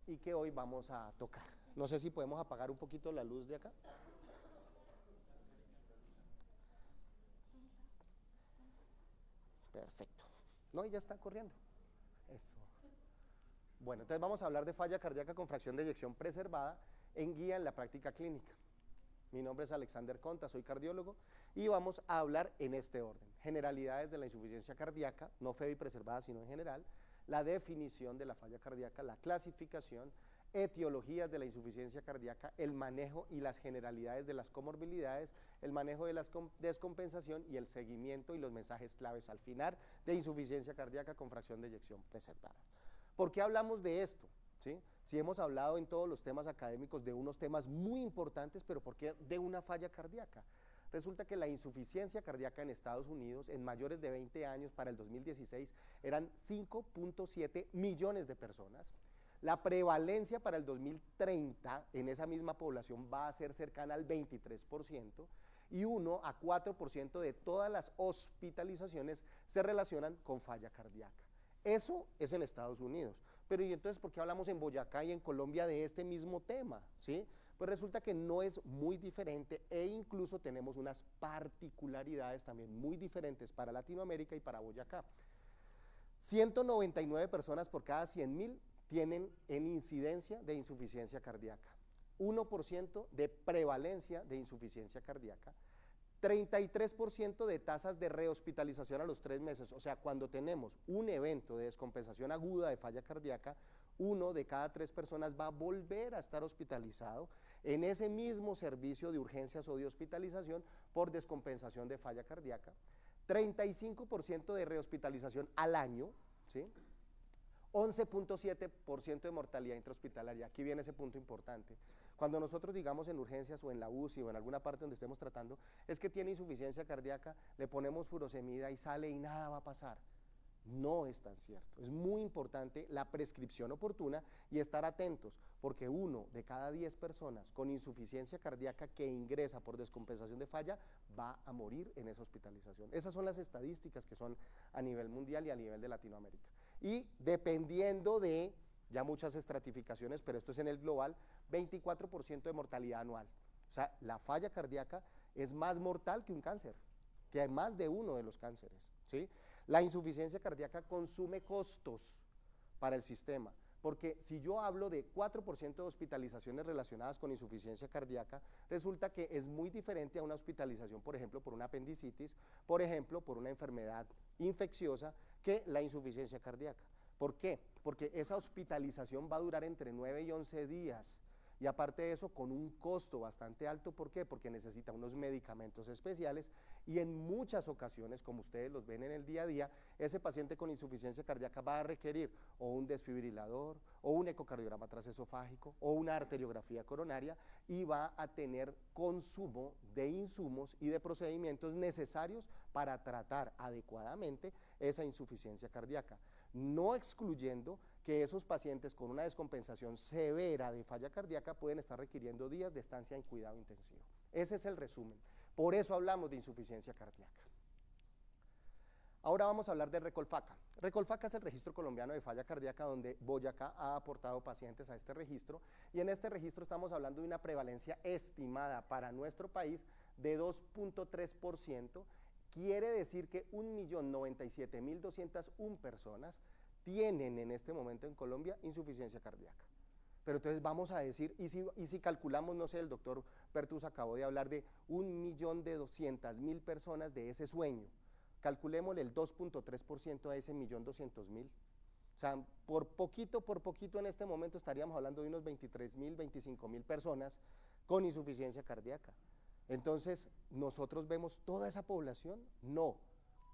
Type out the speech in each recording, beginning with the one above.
y que hoy vamos a tocar. No sé si podemos apagar un poquito la luz de acá. Perfecto. No, y ya está corriendo. Eso. Bueno, entonces vamos a hablar de falla cardíaca con fracción de eyección preservada en guía en la práctica clínica. Mi nombre es Alexander Conta, soy cardiólogo y vamos a hablar en este orden. Generalidades de la insuficiencia cardíaca, no FEBI preservada, sino en general, la definición de la falla cardíaca, la clasificación, etiologías de la insuficiencia cardíaca, el manejo y las generalidades de las comorbilidades, el manejo de la descompensación y el seguimiento y los mensajes claves al final de insuficiencia cardíaca con fracción de eyección preservada. ¿Por qué hablamos de esto? ¿Sí? Si hemos hablado en todos los temas académicos de unos temas muy importantes, pero ¿por qué de una falla cardíaca? Resulta que la insuficiencia cardíaca en Estados Unidos en mayores de 20 años para el 2016 eran 5.7 millones de personas. La prevalencia para el 2030 en esa misma población va a ser cercana al 23% y 1 a 4% de todas las hospitalizaciones se relacionan con falla cardíaca. Eso es en Estados Unidos. Pero ¿y entonces por qué hablamos en Boyacá y en Colombia de este mismo tema? ¿Sí? Pues resulta que no es muy diferente e incluso tenemos unas particularidades también muy diferentes para Latinoamérica y para Boyacá. 199 personas por cada 100.000 tienen en incidencia de insuficiencia cardíaca, 1% de prevalencia de insuficiencia cardíaca, 33% de tasas de rehospitalización a los 3 meses, o sea, cuando tenemos un evento de descompensación aguda de falla cardíaca, 1 de cada 3 personas va a volver a estar hospitalizado en ese mismo servicio de urgencias o de hospitalización por descompensación de falla cardíaca, 35% de rehospitalización al año, ¿sí? 11.7% de mortalidad intrahospitalaria. Aquí viene ese punto importante. Cuando nosotros digamos en urgencias o en la UCI o en alguna parte donde estemos tratando, es que tiene insuficiencia cardíaca, le ponemos furosemida y sale y nada va a pasar. No es tan cierto. Es muy importante la prescripción oportuna y estar atentos, porque 1 de cada 10 personas con insuficiencia cardíaca que ingresa por descompensación de falla va a morir en esa hospitalización. Esas son las estadísticas que son a nivel mundial y a nivel de Latinoamérica. Y dependiendo de ya muchas estratificaciones, pero esto es en el global, 24% de mortalidad anual. O sea, la falla cardíaca es más mortal que un cáncer, que hay más de uno de los cánceres, ¿sí? La insuficiencia cardíaca consume costos para el sistema, porque si yo hablo de 4% de hospitalizaciones relacionadas con insuficiencia cardíaca, resulta que es muy diferente a una hospitalización, por ejemplo, por una apendicitis, por ejemplo, por una enfermedad infecciosa, que la insuficiencia cardíaca. ¿Por qué? Porque esa hospitalización va a durar entre 9 y 11 días, y aparte de eso con un costo bastante alto. ¿Por qué? Porque necesita unos medicamentos especiales y en muchas ocasiones, como ustedes los ven en el día a día, ese paciente con insuficiencia cardíaca va a requerir o un desfibrilador o un ecocardiograma transesofágico o una arteriografía coronaria y va a tener consumo de insumos y de procedimientos necesarios para tratar adecuadamente esa insuficiencia cardíaca, no excluyendo que esos pacientes con una descompensación severa de falla cardíaca pueden estar requiriendo días de estancia en cuidado intensivo. Ese es el resumen. Por eso hablamos de insuficiencia cardíaca. Ahora vamos a hablar de Recolfaca. Recolfaca es el registro colombiano de falla cardíaca donde Boyacá ha aportado pacientes a este registro y en este registro estamos hablando de una prevalencia estimada para nuestro país de 2.3%. Quiere decir que 1.097.201 personas tienen en este momento en Colombia insuficiencia cardíaca. Pero entonces vamos a decir, y si calculamos, no sé, el doctor Pertus acabó de hablar de 1.200.000 personas de ese sueño, calculémosle el 2.3% a ese 1.200.000. O sea, por poquito en este momento estaríamos hablando de unos 23.000, 25.000 personas con insuficiencia cardíaca. Entonces, ¿nosotros vemos toda esa población? No.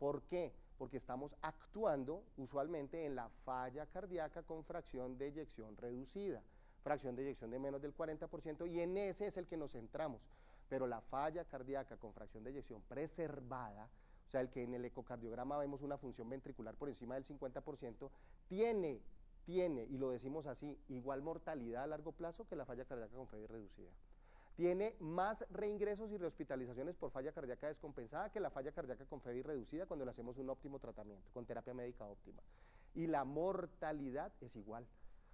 ¿Por qué? Porque estamos actuando usualmente en la falla cardíaca con fracción de eyección reducida, fracción de eyección de menos del 40%, y en ese es el que nos centramos. Pero la falla cardíaca con fracción de eyección preservada, o sea, el que en el ecocardiograma vemos una función ventricular por encima del 50%, tiene, y lo decimos así, igual mortalidad a largo plazo que la falla cardíaca con FEBI reducida. Tiene más reingresos y rehospitalizaciones por falla cardíaca descompensada que la falla cardíaca con FEBI reducida cuando le hacemos un óptimo tratamiento, con terapia médica óptima. Y la mortalidad es igual.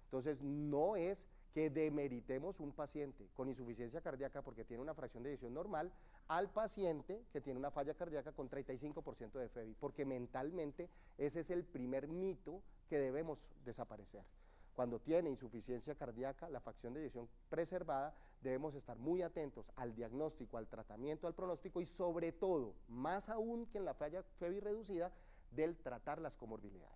Entonces, no es que demeritemos un paciente con insuficiencia cardíaca porque tiene una fracción de eyección normal al paciente que tiene una falla cardíaca con 35% de FEBI, porque mentalmente ese es el primer mito que debemos desaparecer. Cuando tiene insuficiencia cardíaca, la fracción de eyección preservada, debemos estar muy atentos al diagnóstico, al tratamiento, al pronóstico y sobre todo, más aún que en la falla FEBI reducida, del tratar las comorbilidades.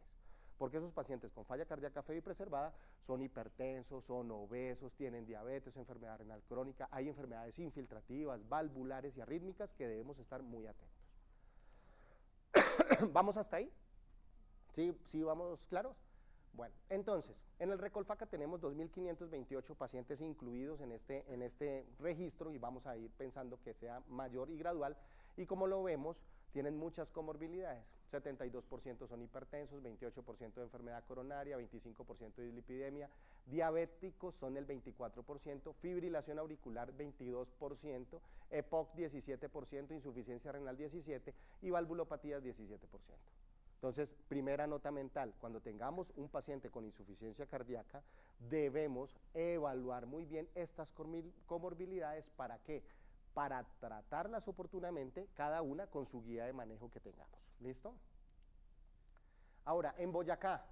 Porque esos pacientes con falla cardíaca FEBI preservada son hipertensos, son obesos, tienen diabetes, enfermedad renal crónica, hay enfermedades infiltrativas, valvulares y arrítmicas que debemos estar muy atentos. ¿Vamos hasta ahí? ¿Sí vamos claros? Bueno, entonces, en el Recolfaca tenemos 2.528 pacientes incluidos en este registro y vamos a ir pensando que sea mayor y gradual, y como lo vemos, tienen muchas comorbilidades, 72% son hipertensos, 28% de enfermedad coronaria, 25% de dislipidemia, diabéticos son el 24%, fibrilación auricular 22%, EPOC 17%, insuficiencia renal 17% y valvulopatías 17%. Entonces, primera nota mental, cuando tengamos un paciente con insuficiencia cardíaca, debemos evaluar muy bien estas comorbilidades. ¿Para qué? Para tratarlas oportunamente, cada una con su guía de manejo que tengamos. ¿Listo? Ahora, en Boyacá,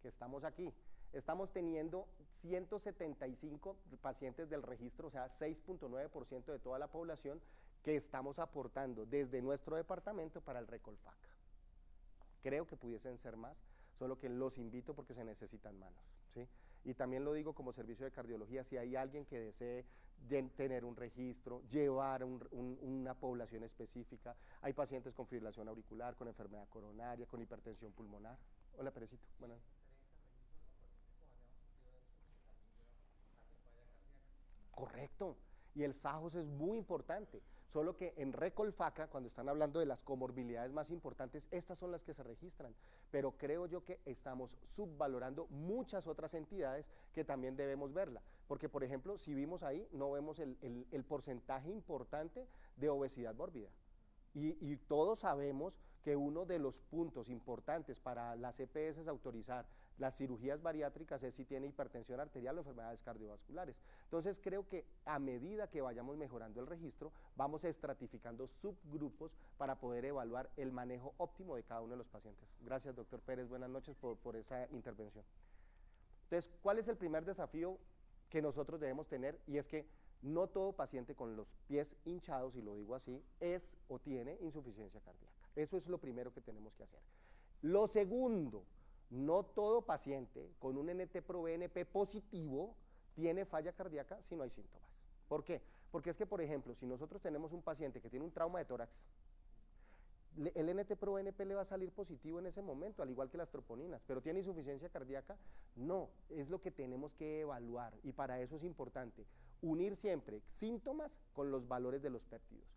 que estamos aquí, estamos teniendo 175 pacientes del registro, o sea, 6.9% de toda la población que estamos aportando desde nuestro departamento para el Recolfaca. Creo que pudiesen ser más, solo que los invito porque se necesitan manos, ¿sí? Y también lo digo como servicio de cardiología, si hay alguien que desee tener un registro, llevar una población específica, hay pacientes con fibrilación auricular, con enfermedad coronaria, con hipertensión pulmonar. Hola, Perecito, buenas. Correcto, y el SAJOS es muy importante, solo que en Recolfaca, cuando están hablando de las comorbilidades más importantes, estas son las que se registran, pero creo yo que estamos subvalorando muchas otras entidades que también debemos verla, porque por ejemplo, si vimos ahí, no vemos el porcentaje importante de obesidad mórbida. Y todos sabemos que uno de los puntos importantes para las EPS autorizar las cirugías bariátricas es si tiene hipertensión arterial o enfermedades cardiovasculares. Entonces creo que a medida que vayamos mejorando el registro, vamos estratificando subgrupos para poder evaluar el manejo óptimo de cada uno de los pacientes. Gracias, doctor Pérez, buenas noches por esa intervención. Entonces, ¿cuál es el primer desafío que nosotros debemos tener? Y es que no todo paciente con los pies hinchados, y lo digo así, es o tiene insuficiencia cardíaca. Eso es lo primero que tenemos que hacer. Lo segundo, no todo paciente con un NT-proBNP positivo tiene falla cardíaca si no hay síntomas. ¿Por qué? Porque es que, por ejemplo, si nosotros tenemos un paciente que tiene un trauma de tórax, el NT-proBNP le va a salir positivo en ese momento, al igual que las troponinas, pero ¿tiene insuficiencia cardíaca? No, es lo que tenemos que evaluar y para eso es importante unir siempre síntomas con los valores de los péptidos.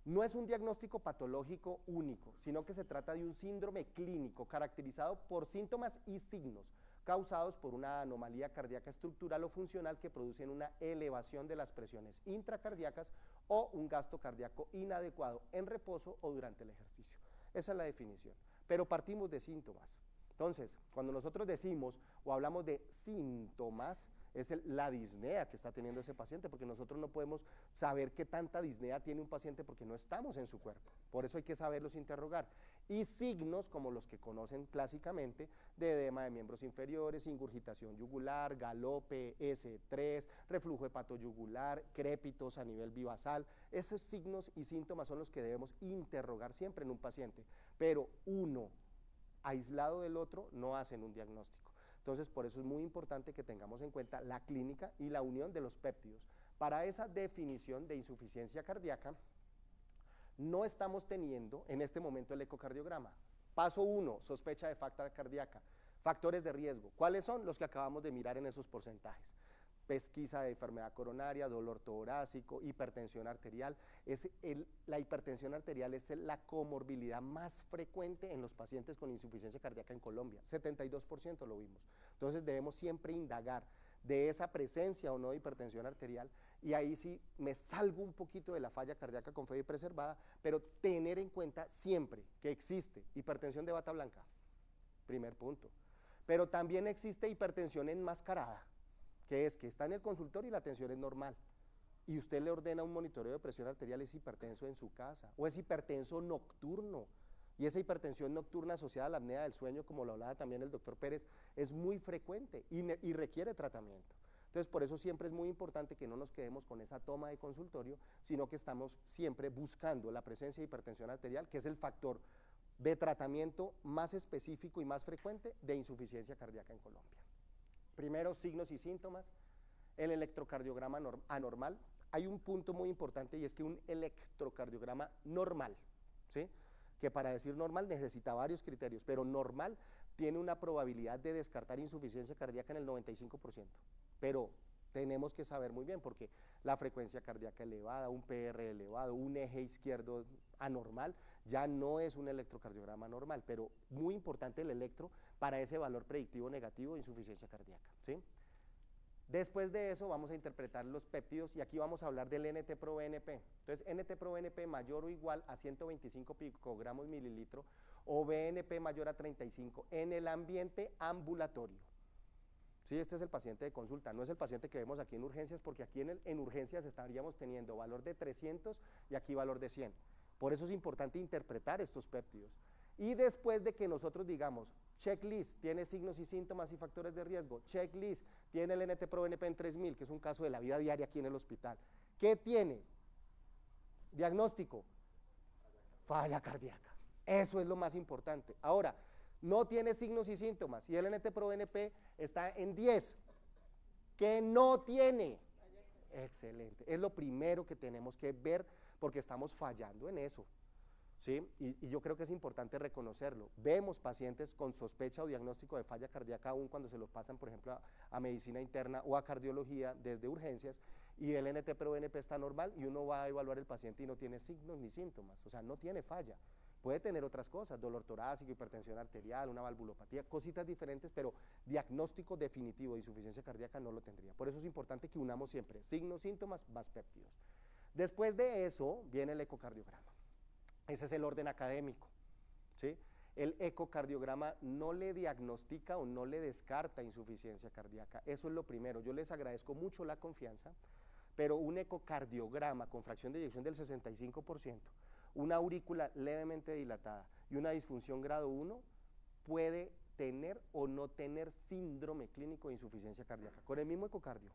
No es un diagnóstico patológico único, sino que se trata de un síndrome clínico caracterizado por síntomas y signos causados por una anomalía cardíaca estructural o funcional que producen una elevación de las presiones intracardíacas o un gasto cardíaco inadecuado en reposo o durante el ejercicio. Esa es la definición, pero partimos de síntomas. Entonces, cuando nosotros decimos o hablamos de síntomas, es la disnea que está teniendo ese paciente, porque nosotros no podemos saber qué tanta disnea tiene un paciente porque no estamos en su cuerpo, por eso hay que saberlos interrogar. Y signos como los que conocen clásicamente de edema de miembros inferiores, ingurgitación yugular, galope, S3, reflujo hepatoyugular, crépitos a nivel bivasal, esos signos y síntomas son los que debemos interrogar siempre en un paciente, pero uno aislado del otro no hacen un diagnóstico. Entonces, por eso es muy importante que tengamos en cuenta la clínica y la unión de los péptidos. Para esa definición de insuficiencia cardíaca, no estamos teniendo en este momento el ecocardiograma. Paso 1, sospecha de falla cardíaca. Factores de riesgo. ¿Cuáles son? Los que acabamos de mirar en esos porcentajes. Pesquisa de enfermedad coronaria, dolor torácico, hipertensión arterial. La hipertensión arterial es la comorbilidad más frecuente en los pacientes con insuficiencia cardíaca en Colombia, 72% lo vimos. Entonces debemos siempre indagar de esa presencia o no de hipertensión arterial, y ahí sí me salgo un poquito de la falla cardíaca con FEBI preservada, pero tener en cuenta siempre que existe hipertensión de bata blanca, primer punto. Pero también existe hipertensión enmascarada, que es que está en el consultorio y la tensión es normal. Y usted le ordena un monitoreo de presión arterial, es hipertenso en su casa, o es hipertenso nocturno. Y esa hipertensión nocturna asociada a la apnea del sueño, como lo hablaba también el doctor Pérez, es muy frecuente y requiere tratamiento. Entonces, por eso siempre es muy importante que no nos quedemos con esa toma de consultorio, sino que estamos siempre buscando la presencia de hipertensión arterial, que es el factor de tratamiento más específico y más frecuente de insuficiencia cardíaca en Colombia. Primero, signos y síntomas. El electrocardiograma anormal. Hay un punto muy importante y es que un electrocardiograma normal, ¿sí?, que para decir normal necesita varios criterios, pero normal tiene una probabilidad de descartar insuficiencia cardíaca en el 95%, pero tenemos que saber muy bien porque la frecuencia cardíaca elevada, un PR elevado, un eje izquierdo anormal, ya no es un electrocardiograma normal, pero muy importante el electro para ese valor predictivo negativo de insuficiencia cardíaca, ¿sí? Después de eso vamos a interpretar los péptidos y aquí vamos a hablar del NT-proBNP. Entonces, NT-proBNP mayor o igual a 125 picogramos mililitro o BNP mayor a 35 en el ambiente ambulatorio. Sí, este es el paciente de consulta, no es el paciente que vemos aquí en urgencias, porque aquí en urgencias estaríamos teniendo valor de 300 y aquí valor de 100. Por eso es importante interpretar estos péptidos. Y después de que nosotros digamos, checklist, tiene signos y síntomas y factores de riesgo, checklist, tiene el NT-proBNP en 3000, que es un caso de la vida diaria aquí en el hospital. ¿Qué tiene? Diagnóstico, falla cardíaca. Eso es lo más importante. Ahora, no tiene signos y síntomas y el NT-proBNP está en 10. ¿Qué no tiene? Excelente. Es lo primero que tenemos que ver porque estamos fallando en eso. ¿Sí? Y yo creo que es importante reconocerlo. Vemos pacientes con sospecha o diagnóstico de falla cardíaca aún cuando se los pasan, por ejemplo, a medicina interna o a cardiología desde urgencias y el NT-proBNP está normal y uno va a evaluar el paciente y no tiene signos ni síntomas, o sea, no tiene falla. Puede tener otras cosas, dolor torácico, hipertensión arterial, una valvulopatía, cositas diferentes, pero diagnóstico definitivo de insuficiencia cardíaca no lo tendría. Por eso es importante que unamos siempre signos, síntomas, más péptidos. Después de eso viene el ecocardiograma. Ese es el orden académico, ¿sí? El ecocardiograma no le diagnostica o no le descarta insuficiencia cardíaca, eso es lo primero. Yo les agradezco mucho la confianza, pero un ecocardiograma con fracción de eyección del 65%, una aurícula levemente dilatada y una disfunción grado 1 puede tener o no tener síndrome clínico de insuficiencia cardíaca, con el mismo ecocardio,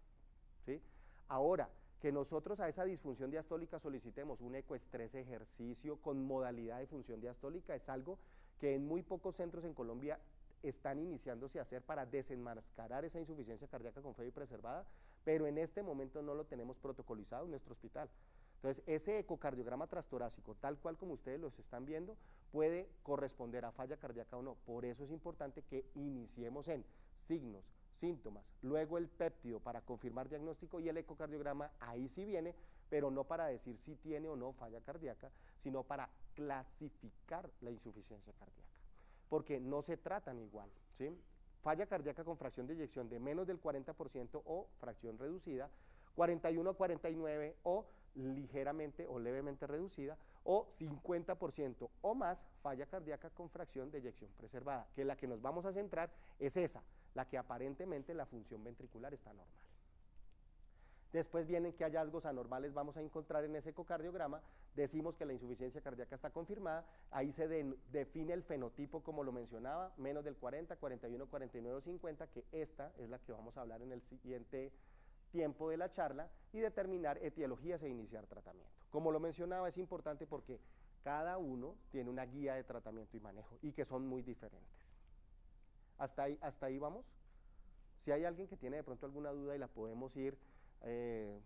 ¿sí? Ahora, que nosotros a esa disfunción diastólica solicitemos un ecoestrés ejercicio con modalidad de función diastólica es algo que en muy pocos centros en Colombia están iniciándose a hacer para desenmascarar esa insuficiencia cardíaca con FEBI preservada, pero en este momento no lo tenemos protocolizado en nuestro hospital. Entonces, ese ecocardiograma transtorácico, tal cual como ustedes los están viendo, puede corresponder a falla cardíaca o no. Por eso es importante que iniciemos en signos, síntomas, luego el péptido para confirmar diagnóstico y el ecocardiograma, ahí sí viene, pero no para decir si tiene o no falla cardíaca, sino para clasificar la insuficiencia cardíaca, porque no se tratan igual, ¿sí? Falla cardíaca con fracción de eyección de menos del 40% o fracción reducida, 41 a 49 o ligeramente o levemente reducida, o 50% o más falla cardíaca con fracción de eyección preservada, que la que nos vamos a centrar es esa, la que aparentemente la función ventricular está normal. Después vienen qué hallazgos anormales vamos a encontrar en ese ecocardiograma, decimos que la insuficiencia cardíaca está confirmada, ahí se define el fenotipo como lo mencionaba, menos del 40, 41, 49 o 50, que esta es la que vamos a hablar en el siguiente tiempo de la charla, y determinar etiologías e iniciar tratamiento. Como lo mencionaba, es importante porque cada uno tiene una guía de tratamiento y manejo y que son muy diferentes. Hasta ahí vamos. Si hay alguien que tiene de pronto alguna duda y la podemos ir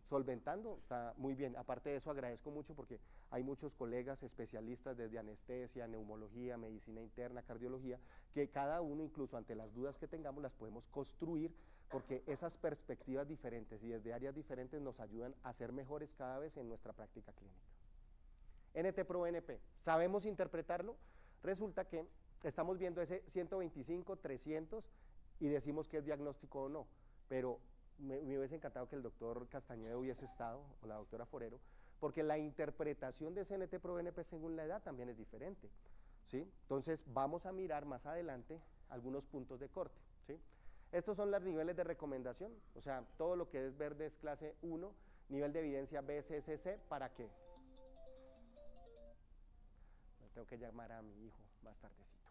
solventando, está muy bien. Aparte de eso, agradezco mucho porque hay muchos colegas especialistas desde anestesia, neumología, medicina interna, cardiología, que cada uno, incluso ante las dudas que tengamos, las podemos construir porque esas perspectivas diferentes y desde áreas diferentes nos ayudan a ser mejores cada vez en nuestra práctica clínica. NT-proBNP, ¿sabemos interpretarlo? Resulta que estamos viendo ese 125, 300 y decimos que es diagnóstico o no, pero me hubiese encantado que el doctor Castañeda hubiese estado, o la doctora Forero, porque la interpretación de ese NT-proBNP según la edad también es diferente, ¿sí? Entonces vamos a mirar más adelante algunos puntos de corte. ¿sí? Estos son los niveles de recomendación, o sea, todo lo que es verde es clase 1, nivel de evidencia BSSC, ¿para qué? Tengo que llamar a mi hijo más tardecito.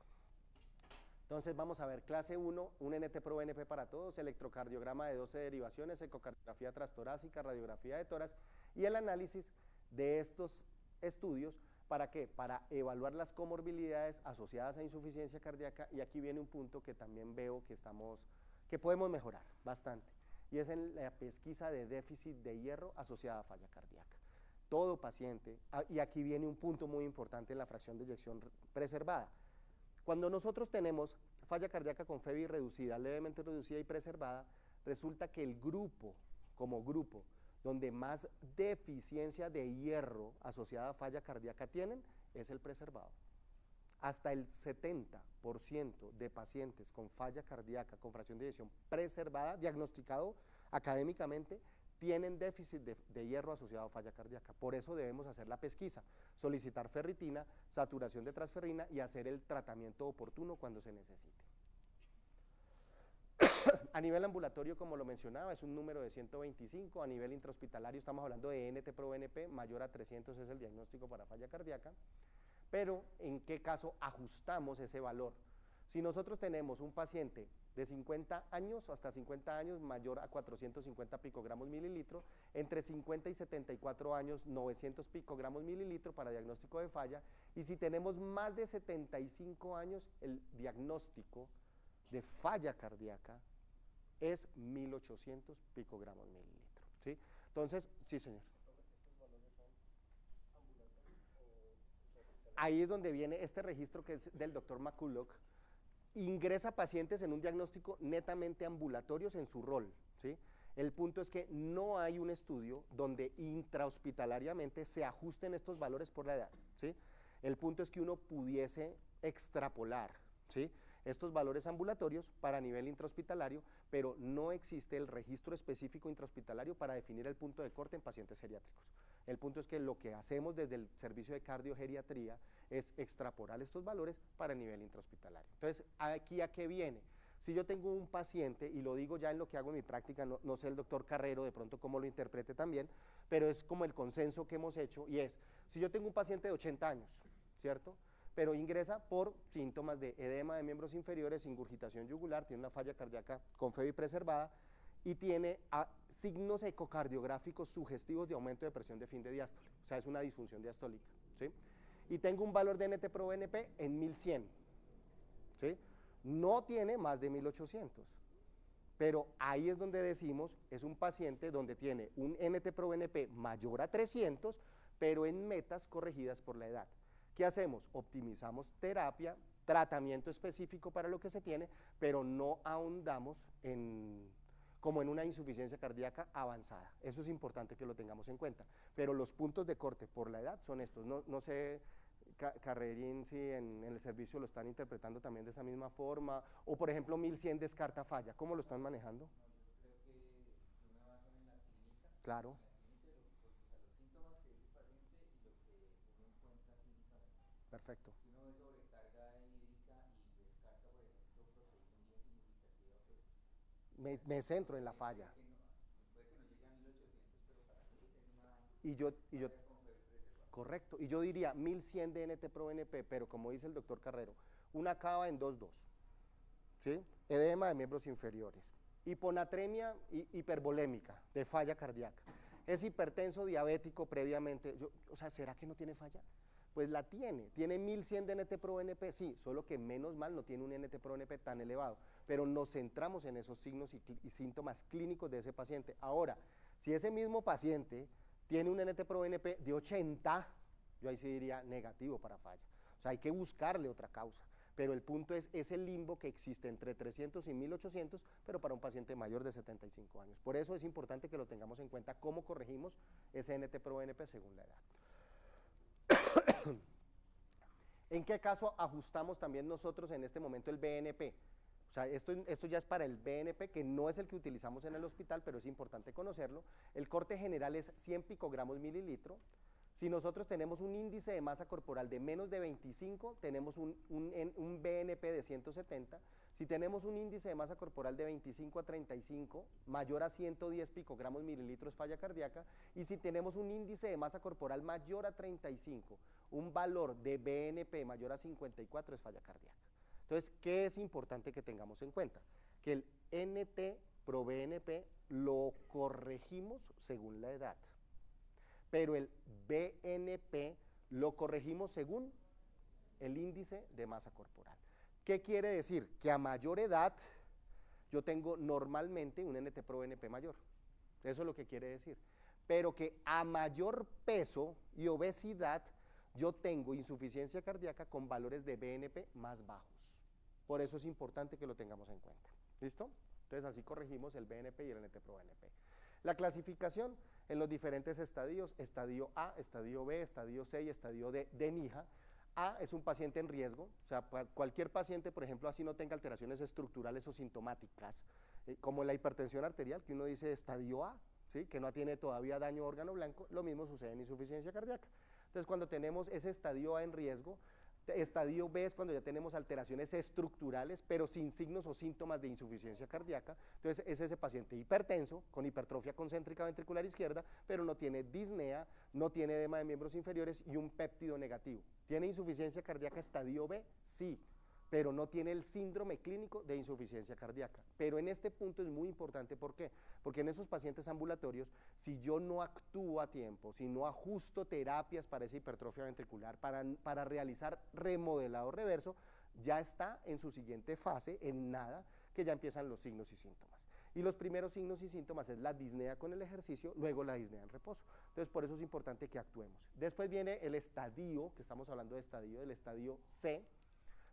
Entonces vamos a ver clase 1, un NT-proBNP para todos, electrocardiograma de 12 derivaciones, ecocardiografía transtorácica, radiografía de tórax y el análisis de estos estudios, ¿para qué? Para evaluar las comorbilidades asociadas a insuficiencia cardíaca, y aquí viene un punto que también veo que podemos mejorar bastante, y es en la pesquisa de déficit de hierro asociada a falla cardíaca. Todo paciente, y aquí viene un punto muy importante en la fracción de eyección preservada. Cuando nosotros tenemos falla cardíaca con FEBI reducida, levemente reducida y preservada, resulta que el grupo, como grupo, donde más deficiencia de hierro asociada a falla cardíaca tienen, es el preservado. Hasta el 70% de pacientes con falla cardíaca con fracción de eyección preservada, diagnosticado académicamente, tienen déficit de hierro asociado a falla cardíaca. Por eso debemos hacer la pesquisa, solicitar ferritina, saturación de transferrina y hacer el tratamiento oportuno cuando se necesite. A nivel ambulatorio, como lo mencionaba, es un número de 125, a nivel intrahospitalario estamos hablando de NT-proBNP, mayor a 300 es el diagnóstico para falla cardíaca, pero ¿en qué caso ajustamos ese valor? Si nosotros tenemos un paciente de 50 años, hasta 50 años, mayor a 450 picogramos mililitro, entre 50 y 74 años, 900 picogramos mililitro para diagnóstico de falla, y si tenemos más de 75 años, el diagnóstico de falla cardíaca es 1800 picogramos mililitro, ¿sí? Entonces, sí, señor. Ahí es donde viene este registro que es del doctor McCulloch. Ingresa pacientes en un diagnóstico netamente ambulatorios en su rol, ¿sí? El punto es que no hay un estudio donde intrahospitalariamente se ajusten estos valores por la edad, ¿sí? El punto es que uno pudiese extrapolar, ¿sí?, estos valores ambulatorios para nivel intrahospitalario, pero no existe el registro específico intrahospitalario para definir el punto de corte en pacientes geriátricos. El punto es que lo que hacemos desde el servicio de cardiogeriatría es extrapolar estos valores para el nivel intrahospitalario. Entonces, ¿aquí a qué viene? Si yo tengo un paciente, y lo digo ya en lo que hago en mi práctica, no sé el doctor Carrero de pronto cómo lo interprete también, pero es como el consenso que hemos hecho, y es, si yo tengo un paciente de 80 años, ¿cierto?, pero ingresa por síntomas de edema de miembros inferiores, ingurgitación yugular, tiene una falla cardíaca con FEBI preservada y tiene signos ecocardiográficos sugestivos de aumento de presión de fin de diástole, o sea, es una disfunción diastólica, ¿sí? Y tengo un valor de NT-proBNP en 1100, ¿sí? No tiene más de 1800, pero ahí es donde decimos, es un paciente donde tiene un NT-proBNP mayor a 300, pero en metas corregidas por la edad. ¿Qué hacemos? Optimizamos terapia, tratamiento específico para lo que se tiene, pero no ahondamos como en una insuficiencia cardíaca avanzada. Eso es importante que lo tengamos en cuenta. Pero los puntos de corte por la edad son estos. No sé, Carrerín, si en el servicio lo están interpretando también de esa misma forma, o por ejemplo 1100 descarta falla. ¿Cómo lo están manejando? No, yo creo que yo me baso en la clínica. Claro. Perfecto. Si uno ve sobrecarga hídrica y descarta, por ejemplo, proteína significativa, pues... Me centro en la falla. Puede que no llegue a 1800, pero para mí es una Y yo, falla con FEBI preservada. correcto, y yo diría 1100 de NT-proBNP, pero como dice el doctor Carrero, una cava en 2,2, ¿sí? Edema de miembros inferiores, hiponatremia hipervolémica de falla cardíaca, es hipertenso diabético previamente, o sea, ¿será que no tiene falla? Pues la tiene 1100 de NT-proBNP, sí, solo que menos mal no tiene un NT-proBNP tan elevado, pero nos centramos en esos signos y síntomas clínicos de ese paciente. Ahora, si ese mismo paciente tiene un NT-proBNP de 80, yo ahí sí diría negativo para falla, o sea, hay que buscarle otra causa, pero el punto es el limbo que existe entre 300 y 1800, pero para un paciente mayor de 75 años. Por eso es importante que lo tengamos en cuenta, cómo corregimos ese NT-proBNP según la edad. ¿En qué caso ajustamos también nosotros en este momento el BNP? O sea, esto ya es para el BNP, que no es el que utilizamos en el hospital, pero es importante conocerlo. El corte general es 100 picogramos mililitro. Si nosotros tenemos un índice de masa corporal de menos de 25, tenemos un BNP de 170. Si tenemos un índice de masa corporal de 25 a 35, mayor a 110 picogramos mililitros, falla cardíaca, y si tenemos un índice de masa corporal mayor a 35, un valor de BNP mayor a 54 es falla cardíaca. Entonces, ¿qué es importante que tengamos en cuenta? Que el NT pro BNP lo corregimos según la edad, pero el BNP lo corregimos según el índice de masa corporal. ¿Qué quiere decir? Que a mayor edad yo tengo normalmente un NT pro BNP mayor, eso es lo que quiere decir, pero que a mayor peso y obesidad yo tengo insuficiencia cardíaca con valores de BNP más bajos. Por eso es importante que lo tengamos en cuenta. ¿Listo? Entonces así corregimos el BNP y el NT pro BNP. La clasificación en los diferentes estadios, estadio A, estadio B, estadio C y estadio D de NIHA. A es un paciente en riesgo, o sea, cualquier paciente, por ejemplo, así no tenga alteraciones estructurales o sintomáticas, como la hipertensión arterial, que uno dice estadio A, ¿sí? Que no tiene todavía daño órgano blanco, lo mismo sucede en insuficiencia cardíaca. Entonces, cuando tenemos ese estadio A en riesgo, estadio B es cuando ya tenemos alteraciones estructurales, pero sin signos o síntomas de insuficiencia cardíaca. Entonces es ese paciente hipertenso, con hipertrofia concéntrica ventricular izquierda, pero no tiene disnea, no tiene edema de miembros inferiores y un péptido negativo. ¿Tiene insuficiencia cardíaca estadio B? Sí, pero no tiene el síndrome clínico de insuficiencia cardíaca. Pero en este punto es muy importante, ¿por qué? Porque en esos pacientes ambulatorios, si yo no actúo a tiempo, si no ajusto terapias para esa hipertrofia ventricular, para realizar remodelado reverso, ya está en su siguiente fase, en nada, que ya empiezan los signos y síntomas. Y los primeros signos y síntomas es la disnea con el ejercicio, luego la disnea en reposo. Entonces, por eso es importante que actuemos. Después viene el estadio, que estamos hablando de estadio, el estadio C,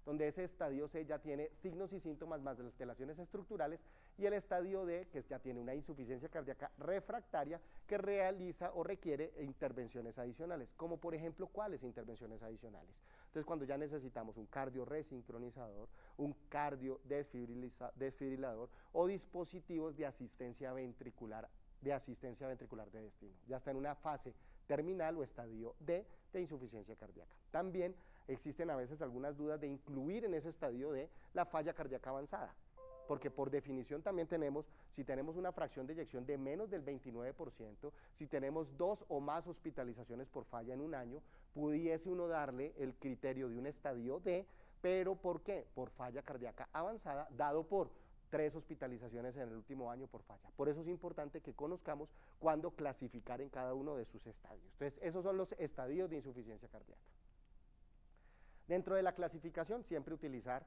donde ese estadio C ya tiene signos y síntomas más de las alteraciones estructurales, y el estadio D, que ya tiene una insuficiencia cardíaca refractaria que realiza o requiere intervenciones adicionales, como por ejemplo, ¿cuáles intervenciones adicionales? Entonces, cuando ya necesitamos un cardio resincronizador, un cardio desfibrilador o dispositivos de asistencia ventricular de destino. Ya está en una fase terminal o estadio D de insuficiencia cardíaca. También existen a veces algunas dudas de incluir en ese estadio D la falla cardíaca avanzada, porque por definición también tenemos, si tenemos una fracción de eyección de menos del 29%, si tenemos 2 o más hospitalizaciones por falla en un año, pudiese uno darle el criterio de un estadio D, pero ¿por qué? Por falla cardíaca avanzada, dado por 3 hospitalizaciones en el último año por falla. Por eso es importante que conozcamos cuándo clasificar en cada uno de sus estadios. Entonces, esos son los estadios de insuficiencia cardíaca. Dentro de la clasificación, siempre utilizar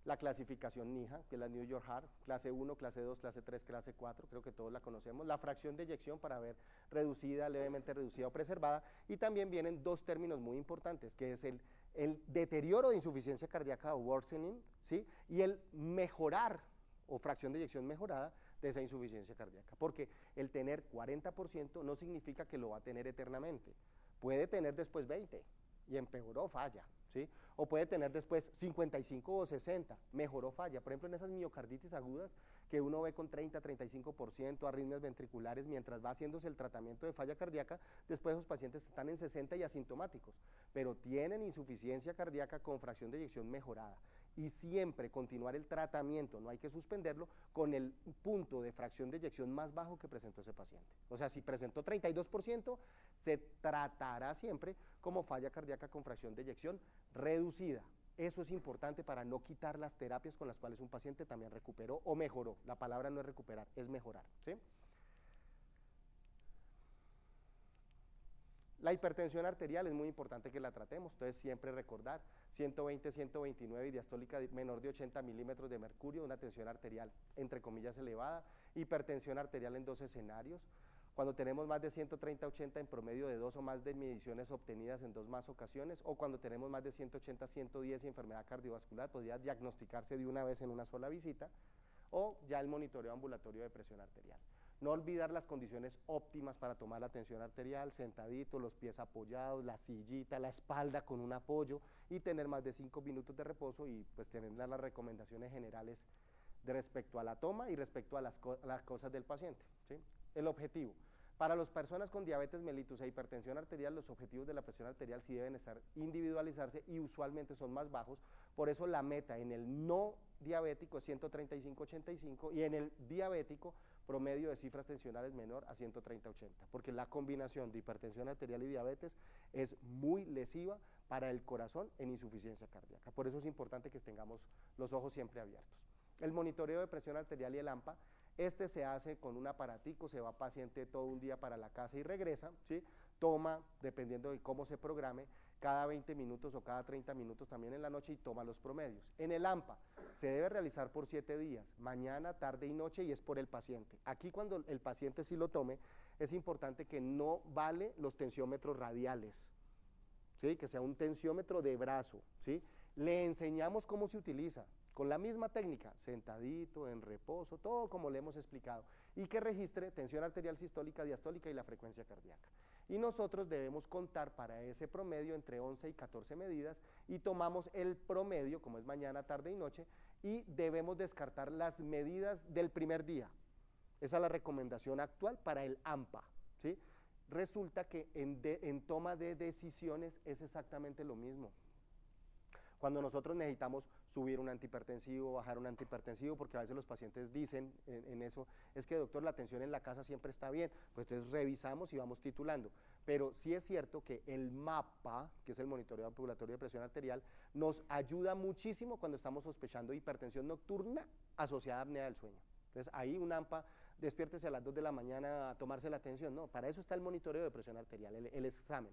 la clasificación NIHA, que es la New York Heart, clase 1, clase 2, clase 3, clase 4, creo que todos la conocemos, la fracción de eyección para ver reducida, levemente reducida o preservada, y también vienen 2 términos muy importantes, que es el deterioro de insuficiencia cardíaca o worsening, ¿sí? Y el mejorar o fracción de eyección mejorada de esa insuficiencia cardíaca, porque el tener 40% no significa que lo va a tener eternamente, puede tener después 20 y empeoró, falla, ¿sí? O puede tener después 55 o 60, mejoró, falla. Por ejemplo, en esas miocarditis agudas que uno ve con 30-35% arritmias ventriculares mientras va haciéndose el tratamiento de falla cardíaca, después esos pacientes están en 60 y asintomáticos, pero tienen insuficiencia cardíaca con fracción de eyección mejorada. Y siempre continuar el tratamiento, no hay que suspenderlo, con el punto de fracción de eyección más bajo que presentó ese paciente. O sea, si presentó 32%, se tratará siempre como falla cardíaca con fracción de eyección reducida. Eso es importante para no quitar las terapias con las cuales un paciente también recuperó o mejoró. La palabra no es recuperar, es mejorar, ¿sí? La hipertensión arterial es muy importante que la tratemos, entonces siempre recordar 120, 129 y diastólica menor de 80 milímetros de mercurio, una tensión arterial entre comillas elevada, hipertensión arterial en 2 escenarios, cuando tenemos más de 130-80 en promedio de 2 o más de mediciones obtenidas en 2 más ocasiones, o cuando tenemos más de 180-110 y enfermedad cardiovascular, podría diagnosticarse de una vez en una sola visita, o ya el monitoreo ambulatorio de presión arterial. No olvidar las condiciones óptimas para tomar la tensión arterial, sentadito, los pies apoyados, la sillita, la espalda con un apoyo y tener más de 5 minutos de reposo y pues tener las recomendaciones generales de respecto a la toma y respecto a las cosas del paciente, ¿sí? El objetivo. Para las personas con diabetes mellitus e hipertensión arterial, los objetivos de la presión arterial sí deben estar individualizarse y usualmente son más bajos, por eso la meta en el no prediabético es 135/85 y en el diabético promedio de cifras tensionales menor a 130/80, porque la combinación de hipertensión arterial y diabetes es muy lesiva para el corazón en insuficiencia cardíaca. Por eso es importante que tengamos los ojos siempre abiertos. El monitoreo de presión arterial y el AMPA, este se hace con un aparatico, se va paciente todo un día para la casa y regresa, ¿sí? Toma, dependiendo de cómo se programe, cada 20 minutos o cada 30 minutos también en la noche y toma los promedios. En el AMPA se debe realizar por 7 días, mañana, tarde y noche, y es por el paciente. Aquí cuando el paciente sí lo tome, es importante que no vale los tensiómetros radiales, ¿sí? Que sea un tensiómetro de brazo, ¿sí? Le enseñamos cómo se utiliza, con la misma técnica, sentadito, en reposo, todo como le hemos explicado, y que registre tensión arterial sistólica, diastólica y la frecuencia cardíaca. Y nosotros debemos contar para ese promedio entre 11 y 14 medidas y tomamos el promedio, como es mañana, tarde y noche, y debemos descartar las medidas del primer día. Esa es la recomendación actual para el AMPA, ¿sí? Resulta que en toma de decisiones es exactamente lo mismo. Cuando nosotros necesitamos subir un antihipertensivo, bajar un antihipertensivo, porque a veces los pacientes dicen en eso, es que doctor, la tensión en la casa siempre está bien, pues entonces revisamos y vamos titulando. Pero sí es cierto que el MAPA, que es el monitoreo ambulatorio de presión arterial, nos ayuda muchísimo cuando estamos sospechando hipertensión nocturna asociada a apnea del sueño. Entonces ahí un AMPA, despiértese a las 2 de la mañana a tomarse la tensión, no, para eso está el monitoreo de presión arterial, el examen.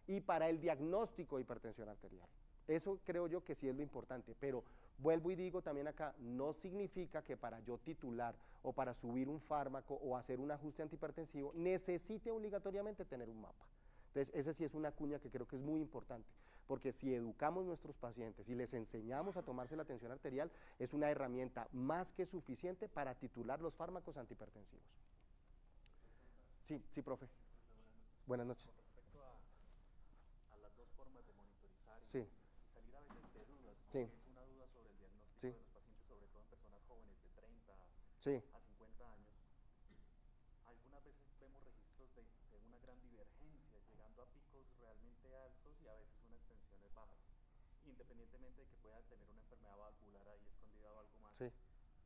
Y para el diagnóstico de hipertensión arterial. Eso creo yo que sí es lo importante, pero vuelvo y digo también acá, no significa que para yo titular o para subir un fármaco o hacer un ajuste antihipertensivo necesite obligatoriamente tener un MAPA. Entonces, esa sí es una cuña que creo que es muy importante, porque si educamos a nuestros pacientes y les enseñamos a tomarse la tensión arterial, es una herramienta más que suficiente para titular los fármacos antihipertensivos. Sí, sí, profe. Buenas noches. Con respecto a las dos formas de monitorizar Sí. y salir a veces de dudas, como Sí. que es una duda sobre el diagnóstico Sí. de los pacientes, sobre todo en personas jóvenes de 30 Sí. a 50 años, algunas veces vemos registros de una gran divergencia, llegando a picos realmente altos y a veces unas tensiones bajas, independientemente de que pueda tener una enfermedad valvular ahí escondida o algo más. Sí.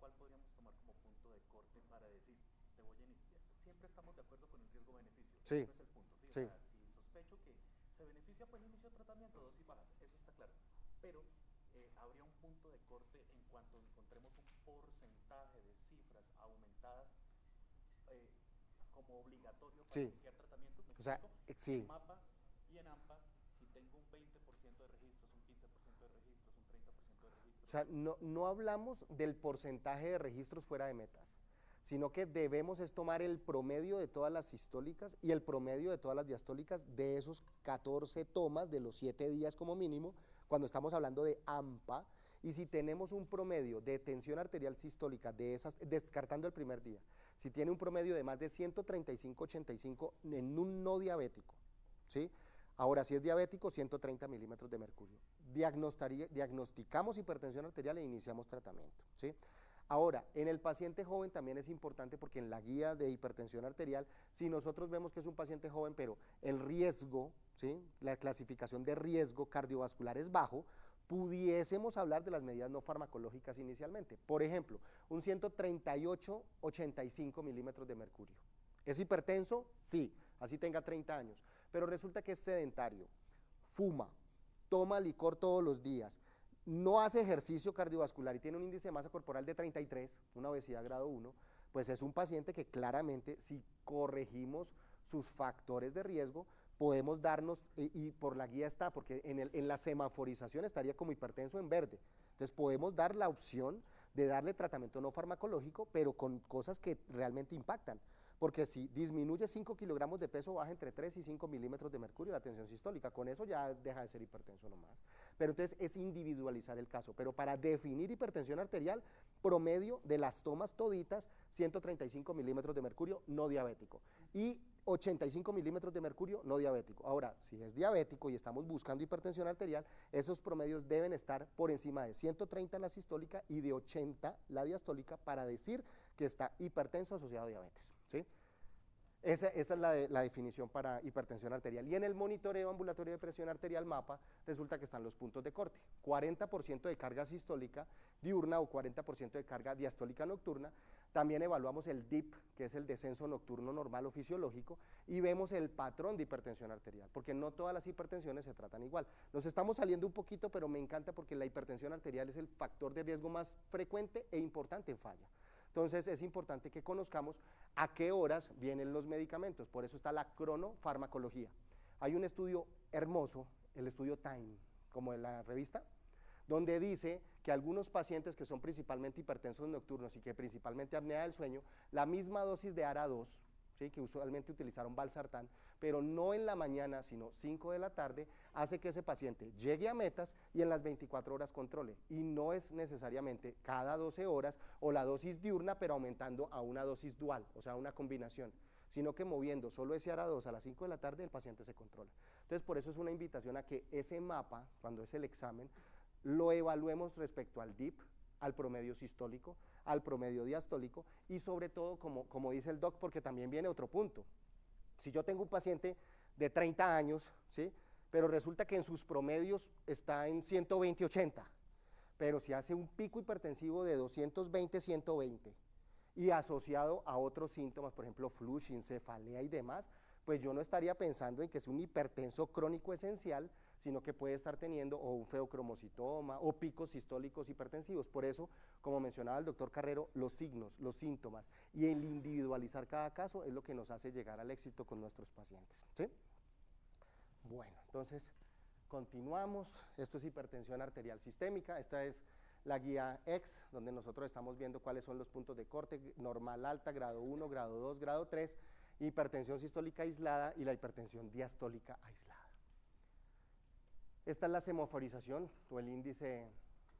¿Cuál podríamos tomar como punto de corte para decir, te voy a iniciar? Siempre estamos de acuerdo con el riesgo-beneficio, Sí. ese no es el punto, ¿sí? Sí. O sea, si sospecho que se beneficia, pues inicio tratamiento, dosis bajas, eso está claro. Pero habría un punto de corte en cuanto encontremos un porcentaje de cifras aumentadas como obligatorio para Sí. iniciar tratamiento. ¿Me O sea, explico? sí. En MAPA y en AMPA, si tengo un 20% de registros, un 15% de registros, un 30% de registros. O sea, no hablamos del porcentaje de registros fuera de metas, sino que debemos es tomar el promedio de todas las sistólicas y el promedio de todas las diastólicas de esos 14 tomas de los 7 días como mínimo, cuando estamos hablando de AMPA, y si tenemos un promedio de tensión arterial sistólica de esas, descartando el primer día, si tiene un promedio de más de 135/85 en un no diabético, ¿sí? Ahora, si es diabético, 130 milímetros de mercurio. Diagnosticamos hipertensión arterial e iniciamos tratamiento, ¿sí? Ahora, en el paciente joven también es importante porque en la guía de hipertensión arterial, si nosotros vemos que es un paciente joven, pero el riesgo, ¿sí? La clasificación de riesgo cardiovascular es bajo, pudiésemos hablar de las medidas no farmacológicas inicialmente. Por ejemplo, un 138/85 milímetros de mercurio. ¿Es hipertenso? Sí, así tenga 30 años, pero resulta que es sedentario, fuma, toma licor todos los días, no hace ejercicio cardiovascular y tiene un índice de masa corporal de 33, una obesidad grado 1, pues es un paciente que claramente, si corregimos sus factores de riesgo, podemos darnos, y por la guía está, porque en la semaforización estaría como hipertenso en verde, entonces podemos dar la opción de darle tratamiento no farmacológico, pero con cosas que realmente impactan. Porque si disminuye 5 kilogramos de peso, baja entre 3 y 5 milímetros de mercurio la tensión sistólica, con eso ya deja de ser hipertenso nomás. Pero entonces es individualizar el caso, pero para definir hipertensión arterial, promedio de las tomas toditas, 135 milímetros de mercurio no diabético y 85 milímetros de mercurio no diabético. Ahora, si es diabético y estamos buscando hipertensión arterial, esos promedios deben estar por encima de 130 la sistólica y de 80 la diastólica para decir que está hipertenso asociado a diabetes, ¿sí? Esa es la definición para hipertensión arterial. Y en el monitoreo ambulatorio de presión arterial MAPA resulta que están los puntos de corte. 40% de carga sistólica diurna o 40% de carga diastólica nocturna. También evaluamos el DIP, que es el descenso nocturno normal o fisiológico, y vemos el patrón de hipertensión arterial, porque no todas las hipertensiones se tratan igual. Nos estamos saliendo un poquito, pero me encanta porque la hipertensión arterial es el factor de riesgo más frecuente e importante en falla. Entonces es importante que conozcamos a qué horas vienen los medicamentos, por eso está la cronofarmacología. Hay un estudio hermoso, el estudio Time, como en la revista, donde dice que algunos pacientes que son principalmente hipertensos nocturnos y que principalmente apnea del sueño, la misma dosis de ARA2, ¿sí?, que usualmente utilizaron valsartán, pero no en la mañana, sino 5 de la tarde, hace que ese paciente llegue a metas y en las 24 horas controle. Y no es necesariamente cada 12 horas o la dosis diurna, pero aumentando a una dosis dual, o sea, una combinación, sino que moviendo solo ese ARA2 a las 5 de la tarde, el paciente se controla. Entonces, por eso es una invitación a que ese mapa, cuando es el examen, lo evaluemos respecto al DIP, al promedio sistólico, al promedio diastólico y sobre todo, como dice el doc, porque también viene otro punto. Si yo tengo un paciente de 30 años, ¿sí?, pero resulta que en sus promedios está en 120-80, pero si hace un pico hipertensivo de 220-120 y asociado a otros síntomas, por ejemplo, flushing, cefalea y demás, pues yo no estaría pensando en que es un hipertenso crónico esencial, sino que puede estar teniendo o un feocromocitoma o picos sistólicos hipertensivos. Por eso, como mencionaba el doctor Carrero, los signos, los síntomas y el individualizar cada caso es lo que nos hace llegar al éxito con nuestros pacientes, ¿sí? Bueno, entonces continuamos. Esto es hipertensión arterial sistémica. Esta es la guía X, donde nosotros estamos viendo cuáles son los puntos de corte: normal alta, grado 1, grado 2, grado 3, hipertensión sistólica aislada y la hipertensión diastólica aislada. Esta es la semaforización o el índice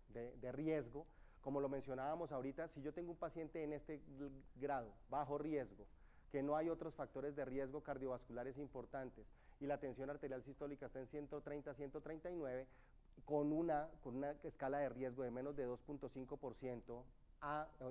de riesgo. Como lo mencionábamos ahorita, si yo tengo un paciente en este grado, bajo riesgo, que no hay otros factores de riesgo cardiovasculares importantes y la tensión arterial sistólica está en 130, 139, con una escala de riesgo de menos de 2.5%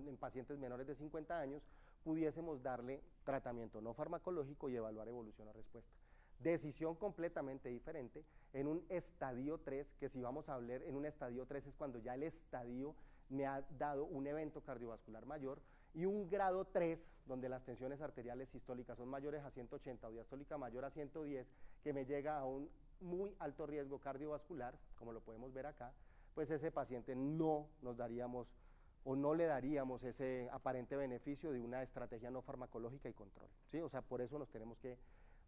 en pacientes menores de 50 años, pudiésemos darle tratamiento no farmacológico y evaluar evolución o respuesta. Decisión completamente diferente en un estadio 3, que si vamos a hablar en un estadio 3 es cuando ya el estadio me ha dado un evento cardiovascular mayor, y un grado 3, donde las tensiones arteriales sistólicas son mayores a 180 o diastólica mayor a 110, que me llega a un muy alto riesgo cardiovascular, como lo podemos ver acá, pues ese paciente no nos daríamos o no le daríamos ese aparente beneficio de una estrategia no farmacológica y control, ¿sí? O sea, por eso nos tenemos que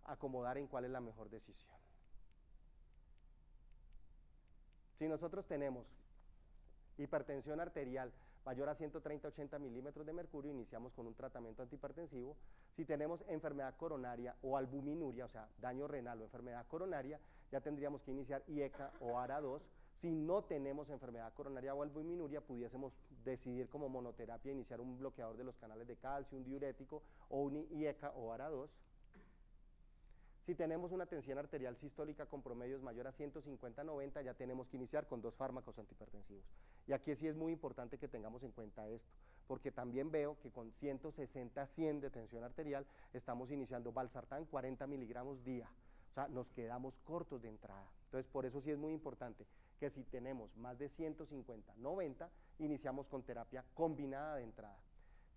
acomodar en cuál es la mejor decisión. Si nosotros tenemos hipertensión arterial mayor a 130-80 milímetros de mercurio, iniciamos con un tratamiento antihipertensivo. Si tenemos enfermedad coronaria o albuminuria, o sea, daño renal o enfermedad coronaria, ya tendríamos que iniciar IECA o ARA2. Si no tenemos enfermedad coronaria o albuminuria, pudiésemos decidir como monoterapia iniciar un bloqueador de los canales de calcio, un diurético o un IECA o ARA2. Si tenemos una tensión arterial sistólica con promedios mayor a 150-90, ya tenemos que iniciar con 2 fármacos antihipertensivos. Y aquí sí es muy importante que tengamos en cuenta esto, porque también veo que con 160-100 de tensión arterial estamos iniciando valsartán 40 miligramos día. O sea, nos quedamos cortos de entrada. Entonces, por eso sí es muy importante que si tenemos más de 150-90, iniciamos con terapia combinada de entrada.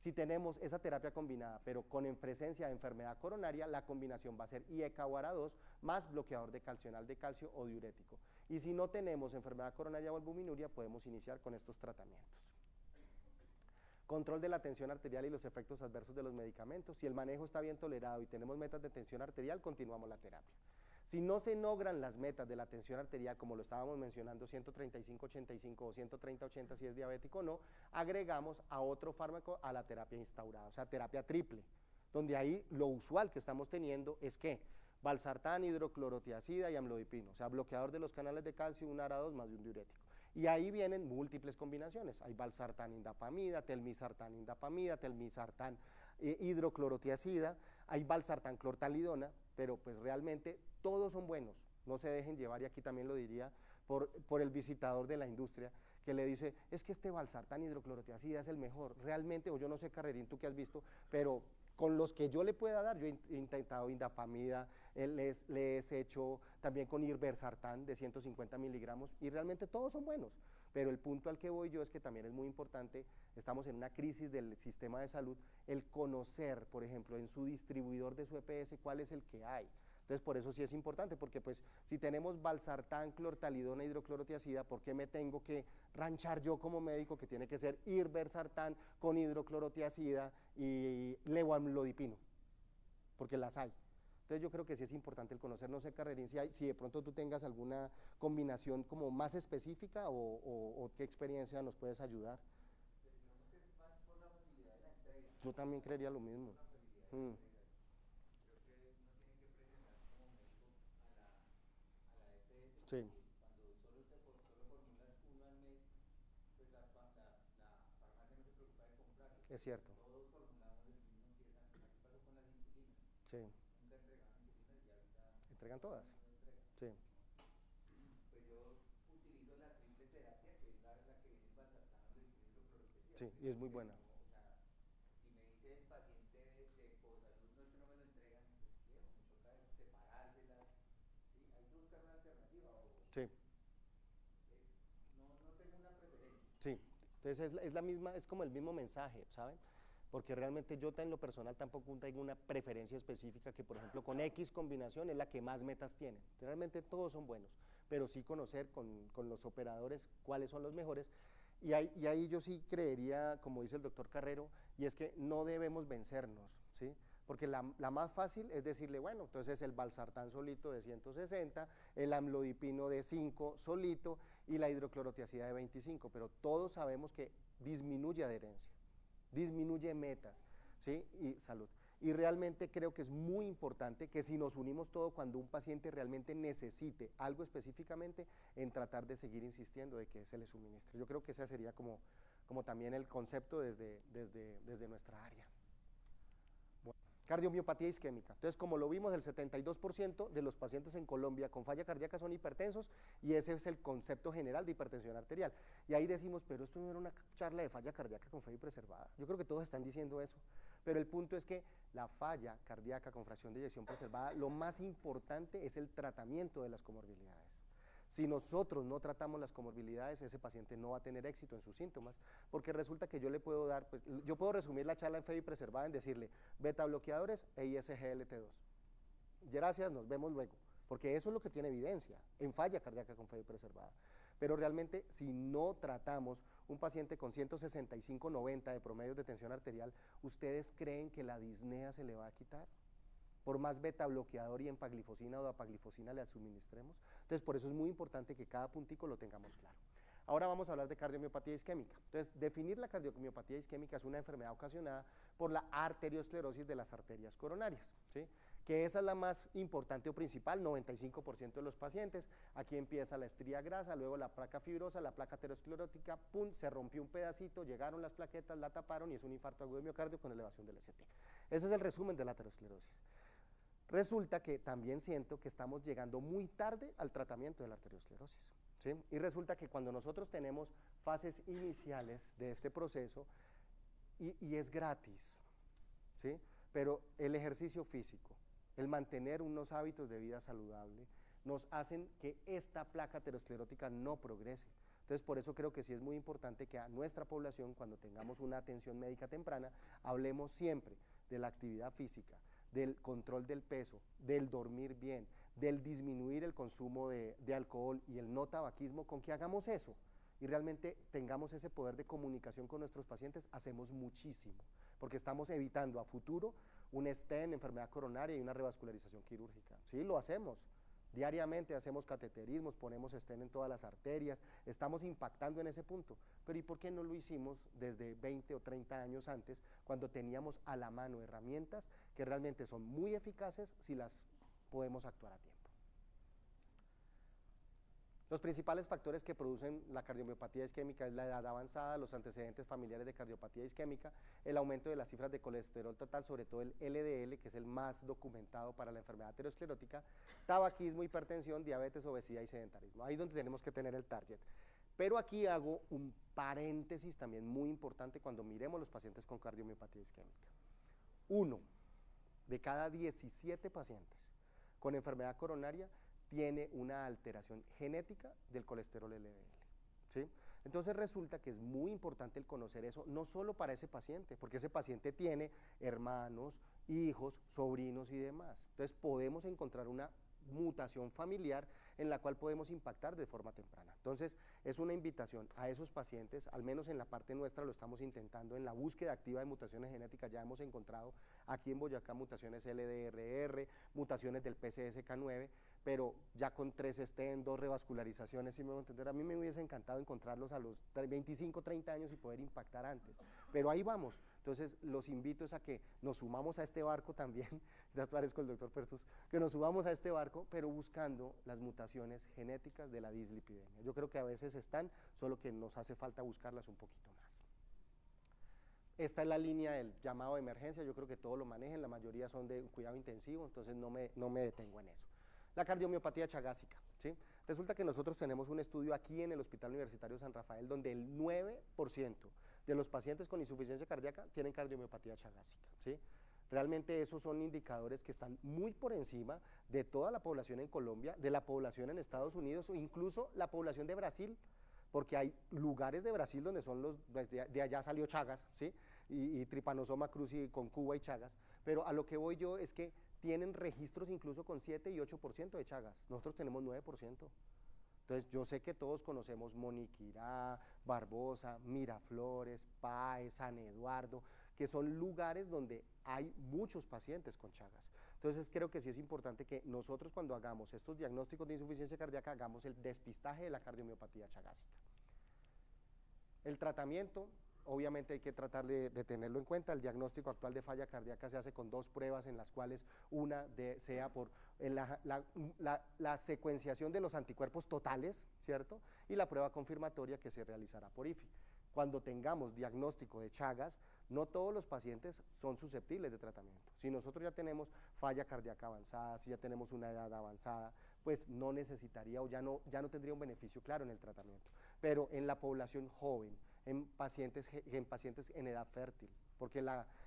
Si tenemos esa terapia combinada, pero con presencia de enfermedad coronaria, la combinación va a ser IECA o ARA2 más bloqueador de calcional de calcio o diurético. Y si no tenemos enfermedad coronaria o albuminuria, podemos iniciar con estos tratamientos. Control de la tensión arterial y los efectos adversos de los medicamentos. Si el manejo está bien tolerado y tenemos metas de tensión arterial, continuamos la terapia. Si no se logran las metas de la tensión arterial, como lo estábamos mencionando, 135-85 o 130-80 si es diabético o no, agregamos a otro fármaco a la terapia instaurada, o sea, terapia triple, donde ahí lo usual que estamos teniendo es que valsartán, hidroclorotiazida y amlodipino, o sea, bloqueador de los canales de calcio, un ARA2 más de un diurético. Y ahí vienen múltiples combinaciones, hay valsartán indapamida, telmisartán indapamida, telmisartán hidroclorotiazida, hay valsartán clortalidona, pero pues realmente todos son buenos, no se dejen llevar, y aquí también lo diría por el visitador de la industria, que le dice, es que este valsartán hidroclorotiazida es el mejor, realmente, o yo no sé, Carrerín, tú que has visto, pero con los que yo le pueda dar, yo he intentado indapamida, le he hecho también con irbesartán de 150 miligramos y realmente todos son buenos, pero el punto al que voy yo es que también es muy importante, estamos en una crisis del sistema de salud, el conocer, por ejemplo, en su distribuidor de su EPS cuál es el que hay. Entonces, por eso sí es importante, porque pues si tenemos valsartán, clortalidona, hidroclorotiazida, ¿por qué me tengo que ranchar yo como médico que tiene que ser irbesartán con hidroclorotiazida y levoamlodipino? Porque las hay. Entonces yo creo que sí es importante el conocer, no sé, Carrerín, si de pronto tú tengas alguna combinación como más específica o qué experiencia nos puedes ayudar. Pues digamos que es más por la facilidad de la entrega. Yo también creería lo mismo. Por la facilidad de la Mm, entrega. Creo que uno tiene que presionar como médico a la EPS, sí, porque cuando solo formulas uno al mes, pues la farmacia no se preocupa de comprarlo. es cierto. Todos formulamos el mismo, empiezan, así pasó con las insulinas. Sí, Nunca entregaban insulinas y ahorita entregan todo todas. el mundo entrega. Sí, Pues yo utilizo la triple terapia, que es la que viene el valsartán, donde tiene hidroclorotiazida. sí, y es muy buena. O sea, si me dice el paciente de Cosalud, no es que no me lo entregan, pues viejo, me toca separárselas, ¿sí? Hay que buscar una alternativa o Sí, no tengo una preferencia. sí. Entonces es la misma, es como el mismo mensaje, ¿saben? Porque realmente yo en lo personal tampoco tengo una preferencia específica que, por ejemplo, con X combinación es la que más metas tiene. Realmente todos son buenos, pero sí conocer con los operadores cuáles son los mejores. Y ahí yo sí creería, como dice el doctor Carrero, y es que no debemos vencernos, ¿sí? Porque la más fácil es decirle, bueno, entonces el valsartán solito de 160, el amlodipino de 5 solito y la hidroclorotiazida de 25, pero todos sabemos que disminuye adherencia, disminuye metas, ¿sí? Y salud. Y realmente creo que es muy importante que si nos unimos todo cuando un paciente realmente necesite algo específicamente, en tratar de seguir insistiendo de que se le suministre. Yo creo que ese sería como también el concepto desde nuestra área. Cardiomiopatía isquémica. Entonces, como lo vimos, el 72% de los pacientes en Colombia con falla cardíaca son hipertensos y ese es el concepto general de hipertensión arterial. Y ahí decimos, pero esto no era una charla de falla cardíaca con fe y preservada. Yo creo que todos están diciendo eso, pero el punto es que la falla cardíaca con fracción de eyección preservada, lo más importante es el tratamiento de las comorbilidades. Si nosotros no tratamos las comorbilidades, ese paciente no va a tener éxito en sus síntomas, porque resulta que yo le puedo dar, pues, yo puedo resumir la charla en FEBI preservada en decirle beta bloqueadores e ISGLT2. Gracias, nos vemos luego, porque eso es lo que tiene evidencia en falla cardíaca con FEBI preservada. Pero realmente, si no tratamos un paciente con 165/90 de promedio de tensión arterial, ¿ustedes creen que la disnea se le va a quitar? Por más beta bloqueador y empaglifosina o dapaglifosina le suministremos. Entonces, por eso es muy importante que cada puntico lo tengamos claro. Ahora vamos a hablar de cardiomiopatía isquémica. Entonces, definir la cardiomiopatía isquémica es una enfermedad ocasionada por la arteriosclerosis de las arterias coronarias, ¿sí? Que esa es la más importante o principal, 95% de los pacientes. Aquí empieza la estría grasa, luego la placa fibrosa, la placa aterosclerótica, pum, se rompió un pedacito, llegaron las plaquetas, la taparon y es un infarto agudo de miocardio con elevación del ST. Ese es el resumen de la aterosclerosis. Resulta que también siento que estamos llegando muy tarde al tratamiento de la arteriosclerosis, ¿sí? Y resulta que cuando nosotros tenemos fases iniciales de este proceso, y es gratis, ¿sí? Pero el ejercicio físico, el mantener unos hábitos de vida saludable, nos hacen que esta placa aterosclerótica no progrese. Entonces, por eso creo que sí es muy importante que a nuestra población, cuando tengamos una atención médica temprana, hablemos siempre de la actividad física, del control del peso, del dormir bien, del disminuir el consumo de alcohol y el no tabaquismo. Con que hagamos eso y realmente tengamos ese poder de comunicación con nuestros pacientes, hacemos muchísimo, porque estamos evitando a futuro un stent, enfermedad coronaria y una revascularización quirúrgica. Sí, lo hacemos. Diariamente hacemos cateterismos, ponemos stent en todas las arterias, estamos impactando en ese punto. Pero ¿y por qué no lo hicimos desde 20 o 30 años antes, cuando teníamos a la mano herramientas que realmente son muy eficaces si las podemos actuar a tiempo? Los principales factores que producen la cardiomiopatía isquémica es la edad avanzada, los antecedentes familiares de cardiopatía isquémica, el aumento de las cifras de colesterol total, sobre todo el LDL, que es el más documentado para la enfermedad aterosclerótica, tabaquismo, hipertensión, diabetes, obesidad y sedentarismo. Ahí es donde tenemos que tener el target. Pero aquí hago un paréntesis también muy importante cuando miremos los pacientes con cardiomiopatía isquémica. 1 de cada 17 pacientes con enfermedad coronaria tiene una alteración genética del colesterol LDL, ¿sí? Entonces resulta que es muy importante el conocer eso, no solo para ese paciente, porque ese paciente tiene hermanos, hijos, sobrinos y demás. Entonces podemos encontrar una mutación familiar en la cual podemos impactar de forma temprana. Entonces es una invitación a esos pacientes, al menos en la parte nuestra lo estamos intentando, en la búsqueda activa de mutaciones genéticas ya hemos encontrado aquí en Boyacá mutaciones LDRR, mutaciones del PCSK9, pero ya con 3 stent, 2 revascularizaciones, si me voy a entender, a mí me hubiese encantado encontrarlos a los 25, 30 años y poder impactar antes, pero ahí vamos. Entonces los invito a que nos sumamos a este barco también, ya parezco el doctor Pertus, que nos subamos a este barco, pero buscando las mutaciones genéticas de la dislipidemia. Yo creo que a veces están, solo que nos hace falta buscarlas un poquito más. Esta es la línea del llamado de emergencia, yo creo que todos lo manejan, la mayoría son de cuidado intensivo, entonces no me detengo en eso. La cardiomiopatía chagásica, ¿sí? Resulta que nosotros tenemos un estudio aquí en el Hospital Universitario San Rafael donde el 9% de los pacientes con insuficiencia cardíaca tienen cardiomiopatía chagásica, ¿sí? Realmente esos son indicadores que están muy por encima de toda la población en Colombia, de la población en Estados Unidos o incluso la población de Brasil, porque hay lugares de Brasil donde son los, de allá salió Chagas, ¿sí? Y Trypanosoma cruzi con Cuba y Chagas, pero a lo que voy yo es que tienen registros incluso con 7 y 8% de Chagas, nosotros tenemos 9%. Entonces yo sé que todos conocemos Moniquirá, Barbosa, Miraflores, Páez, San Eduardo, que son lugares donde hay muchos pacientes con Chagas. Entonces creo que sí es importante que nosotros cuando hagamos estos diagnósticos de insuficiencia cardíaca hagamos el despistaje de la cardiomiopatía chagásica. El tratamiento, obviamente hay que tratar de tenerlo en cuenta. El diagnóstico actual de falla cardíaca se hace con 2 pruebas en las cuales una sea por la secuenciación de los anticuerpos totales, ¿cierto? Y la prueba confirmatoria que se realizará por IFI. Cuando tengamos diagnóstico de Chagas, no todos los pacientes son susceptibles de tratamiento. Si nosotros ya tenemos falla cardíaca avanzada, si ya tenemos una edad avanzada, pues no necesitaría o ya no tendría un beneficio claro en el tratamiento. Pero en la población joven, en pacientes en edad fértil, porque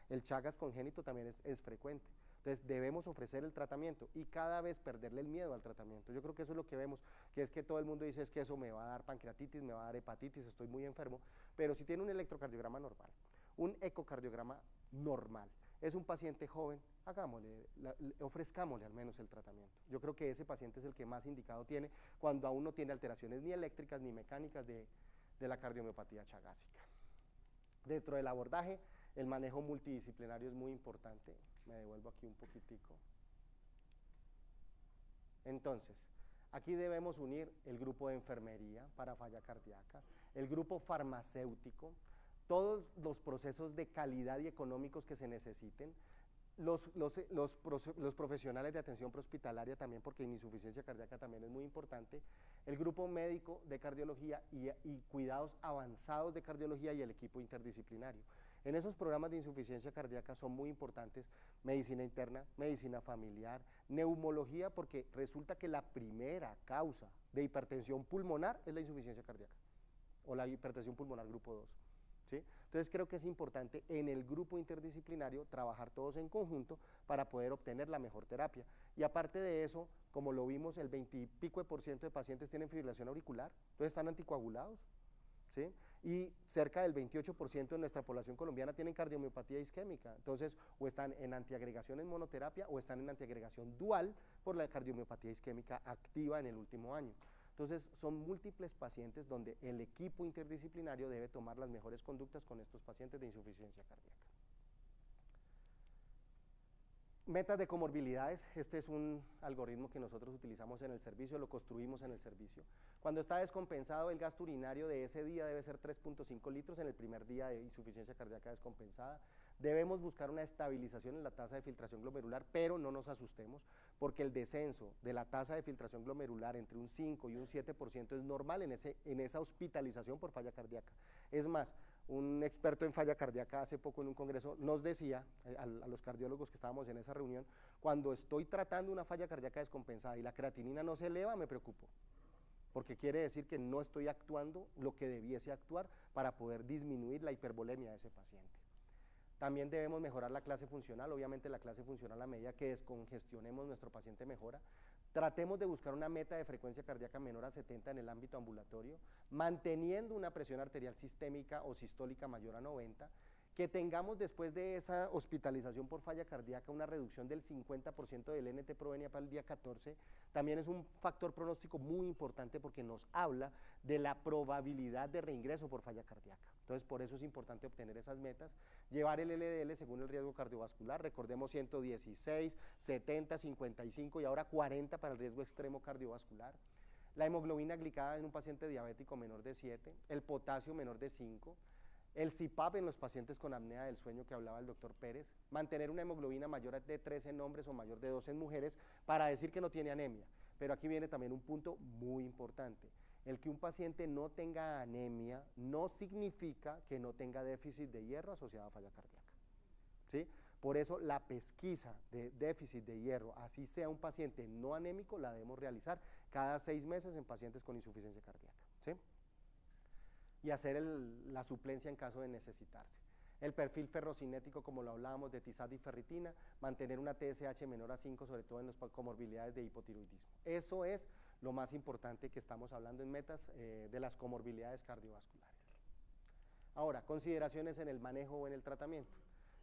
el Chagas congénito también es frecuente. Entonces debemos ofrecer el tratamiento y cada vez perderle el miedo al tratamiento. Yo creo que eso es lo que vemos, que es que todo el mundo dice es que eso me va a dar pancreatitis, me va a dar hepatitis, estoy muy enfermo, pero si tiene un electrocardiograma normal, un ecocardiograma normal, es un paciente joven, hagámosle, ofrezcámosle al menos el tratamiento. Yo creo que ese paciente es el que más indicado tiene cuando aún no tiene alteraciones ni eléctricas ni mecánicas de la cardiomiopatía chagásica. Dentro del abordaje, el manejo multidisciplinario es muy importante. Me devuelvo aquí un poquitico. Entonces, aquí debemos unir el grupo de enfermería para falla cardíaca, el grupo farmacéutico, todos los procesos de calidad y económicos que se necesiten, los profesionales de atención prehospitalaria también, porque en insuficiencia cardíaca también es muy importante, el grupo médico de cardiología y cuidados avanzados de cardiología y el equipo interdisciplinario. En esos programas de insuficiencia cardíaca son muy importantes medicina interna, medicina familiar, neumología, porque resulta que la primera causa de hipertensión pulmonar es la insuficiencia cardíaca o la hipertensión pulmonar grupo 2. ¿Sí? Entonces creo que es importante en el grupo interdisciplinario trabajar todos en conjunto para poder obtener la mejor terapia. Y aparte de eso, como lo vimos, el 20 y pico de pacientes tienen fibrilación auricular, entonces están anticoagulados, ¿sí? Y cerca del 28% de nuestra población colombiana tienen cardiomiopatía isquémica, entonces o están en antiagregación en monoterapia o están en antiagregación dual por la cardiomiopatía isquémica activa en el último año. Entonces son múltiples pacientes donde el equipo interdisciplinario debe tomar las mejores conductas con estos pacientes de insuficiencia cardíaca. Metas de comorbilidades, este es un algoritmo que nosotros utilizamos en el servicio, lo construimos en el servicio. Cuando está descompensado, el gasto urinario de ese día debe ser 3.5 litros en el primer día de insuficiencia cardíaca descompensada. Debemos buscar una estabilización en la tasa de filtración glomerular, pero no nos asustemos, porque el descenso de la tasa de filtración glomerular entre un 5 y un 7% es normal en esa hospitalización por falla cardíaca. Es más, un experto en falla cardíaca hace poco en un congreso nos decía, a los cardiólogos que estábamos en esa reunión, cuando estoy tratando una falla cardíaca descompensada y la creatinina no se eleva, me preocupo, porque quiere decir que no estoy actuando lo que debiese actuar para poder disminuir la hipervolemia de ese paciente. También debemos mejorar la clase funcional, obviamente la clase funcional a medida que descongestionemos nuestro paciente mejora. Tratemos de buscar una meta de frecuencia cardíaca menor a 70 en el ámbito ambulatorio, manteniendo una presión arterial sistémica o sistólica mayor a 90, que tengamos después de esa hospitalización por falla cardíaca una reducción del 50% del NT-proBNP para el día 14, también es un factor pronóstico muy importante porque nos habla de la probabilidad de reingreso por falla cardíaca. Entonces, por eso es importante obtener esas metas, llevar el LDL según el riesgo cardiovascular, recordemos 116, 70, 55 y ahora 40 para el riesgo extremo cardiovascular. La hemoglobina glicada en un paciente diabético menor de 7, el potasio menor de 5, el CPAP en los pacientes con apnea del sueño que hablaba el doctor Pérez, mantener una hemoglobina mayor de 3 en hombres o mayor de 2 en mujeres para decir que no tiene anemia. Pero aquí viene también un punto muy importante. El que un paciente no tenga anemia no significa que no tenga déficit de hierro asociado a falla cardíaca, ¿sí? Por eso la pesquisa de déficit de hierro, así sea un paciente no anémico, la debemos realizar cada 6 meses en pacientes con insuficiencia cardíaca, ¿sí? Y hacer la suplencia en caso de necesitarse. El perfil ferrocinético, como lo hablábamos, de TSAT y ferritina, mantener una TSH menor a 5, sobre todo en las comorbilidades de hipotiroidismo. Eso es lo más importante que estamos hablando en metas de las comorbilidades cardiovasculares. Ahora, consideraciones en el manejo o en el tratamiento.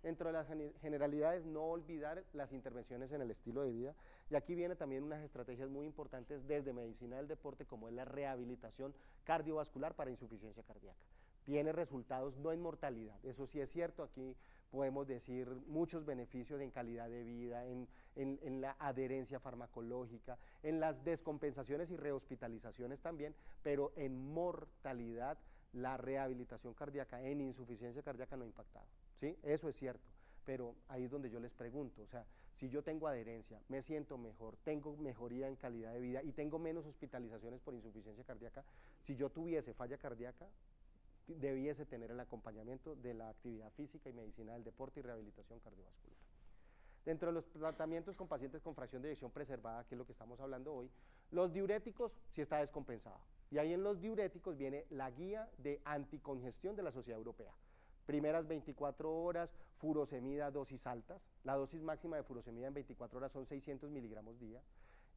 Dentro de las generalidades, no olvidar las intervenciones en el estilo de vida, y aquí viene también unas estrategias muy importantes desde medicina del deporte, como es la rehabilitación cardiovascular para insuficiencia cardíaca. Tiene resultados no en mortalidad, eso sí es cierto, aquí podemos decir muchos beneficios en calidad de vida, en la adherencia farmacológica, en las descompensaciones y rehospitalizaciones también, pero en mortalidad la rehabilitación cardíaca en insuficiencia cardíaca no ha impactado, ¿sí? Eso es cierto, pero ahí es donde yo les pregunto, o sea, si yo tengo adherencia, me siento mejor, tengo mejoría en calidad de vida y tengo menos hospitalizaciones por insuficiencia cardíaca, si yo tuviese falla cardíaca, debiese tener el acompañamiento de la actividad física y medicina del deporte y rehabilitación cardiovascular. Dentro de los tratamientos con pacientes con fracción de eyección preservada, que es lo que estamos hablando hoy, los diuréticos sí está descompensado. Y ahí en los diuréticos viene la guía de anticongestión de la Sociedad Europea. Primeras 24 horas, furosemida, dosis altas. La dosis máxima de furosemida en 24 horas son 600 miligramos día.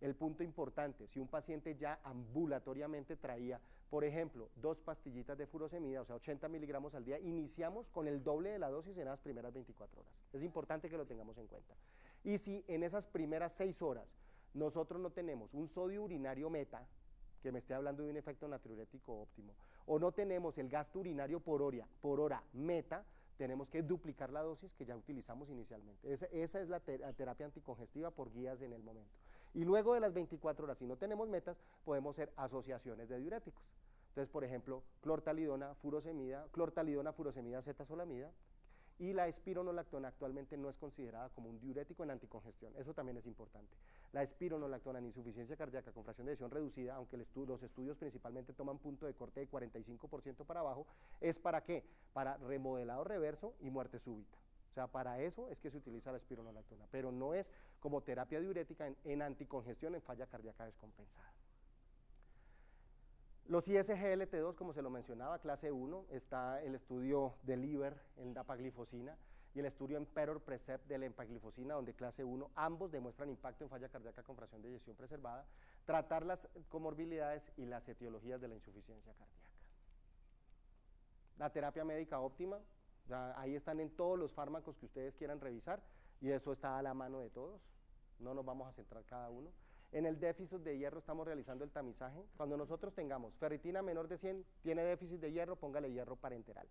El punto importante, si un paciente ya ambulatoriamente traía, por ejemplo, 2 pastillitas de furosemida, o sea, 80 miligramos al día, iniciamos con el doble de la dosis en las primeras 24 horas. Es importante que lo tengamos en cuenta. Y si en esas primeras 6 horas nosotros no tenemos un sodio urinario meta, que me esté hablando de un efecto natriurético óptimo, o no tenemos el gasto urinario por hora meta, tenemos que duplicar la dosis que ya utilizamos inicialmente. Esa es la terapia anticongestiva por guías en el momento. Y luego de las 24 horas, si no tenemos metas, podemos hacer asociaciones de diuréticos. Entonces, por ejemplo, clortalidona, furosemida, cetazolamida, y la espironolactona actualmente no es considerada como un diurético en anticongestión, eso también es importante. La espironolactona en insuficiencia cardíaca con fracción de eyección reducida, aunque los estudios principalmente toman punto de corte de 45% para abajo, ¿es para qué? Para remodelado reverso y muerte súbita. O sea, para eso es que se utiliza la espironolactona, pero no es como terapia diurética en anticongestión en falla cardíaca descompensada. Los ISGLT2, como se lo mencionaba, clase 1, está el estudio de LIVER en dapaglifosina y el estudio EMPEROR-PRECEPT de la empaglifosina, donde clase 1, ambos demuestran impacto en falla cardíaca con fracción de eyección preservada, tratar las comorbilidades y las etiologías de la insuficiencia cardíaca. La terapia médica óptima, ya ahí están en todos los fármacos que ustedes quieran revisar y eso está a la mano de todos, no nos vamos a centrar cada uno. En el déficit de hierro estamos realizando el tamizaje. Cuando nosotros tengamos ferritina menor de 100, tiene déficit de hierro, póngale hierro parenteral.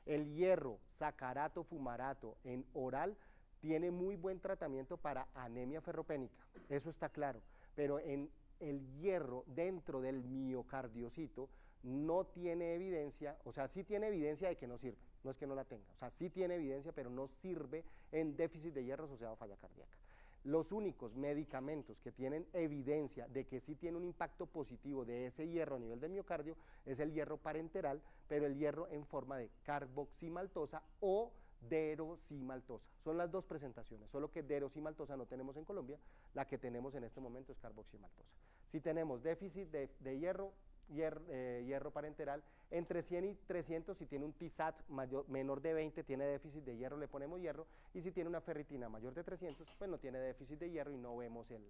El hierro, sacarato, fumarato en oral tiene muy buen tratamiento para anemia ferropénica, eso está claro, pero en el hierro dentro del miocardiocito no tiene evidencia, o sea, sí tiene evidencia de que no sirve, no es que no la tenga, o sea, sí tiene evidencia, pero no sirve en déficit de hierro asociado a falla cardíaca. Los únicos medicamentos que tienen evidencia de que sí tiene un impacto positivo de ese hierro a nivel del miocardio es el hierro parenteral, pero el hierro en forma de carboximaltosa o derosimaltosa. Son las dos presentaciones, solo que derosimaltosa no tenemos en Colombia, la que tenemos en este momento es carboximaltosa. Si tenemos déficit de hierro, hierro parenteral, entre 100 y 300 si tiene un TSAT menor de 20 tiene déficit de hierro, le ponemos hierro, y si tiene una ferritina mayor de 300 pues no tiene déficit de hierro y no vemos el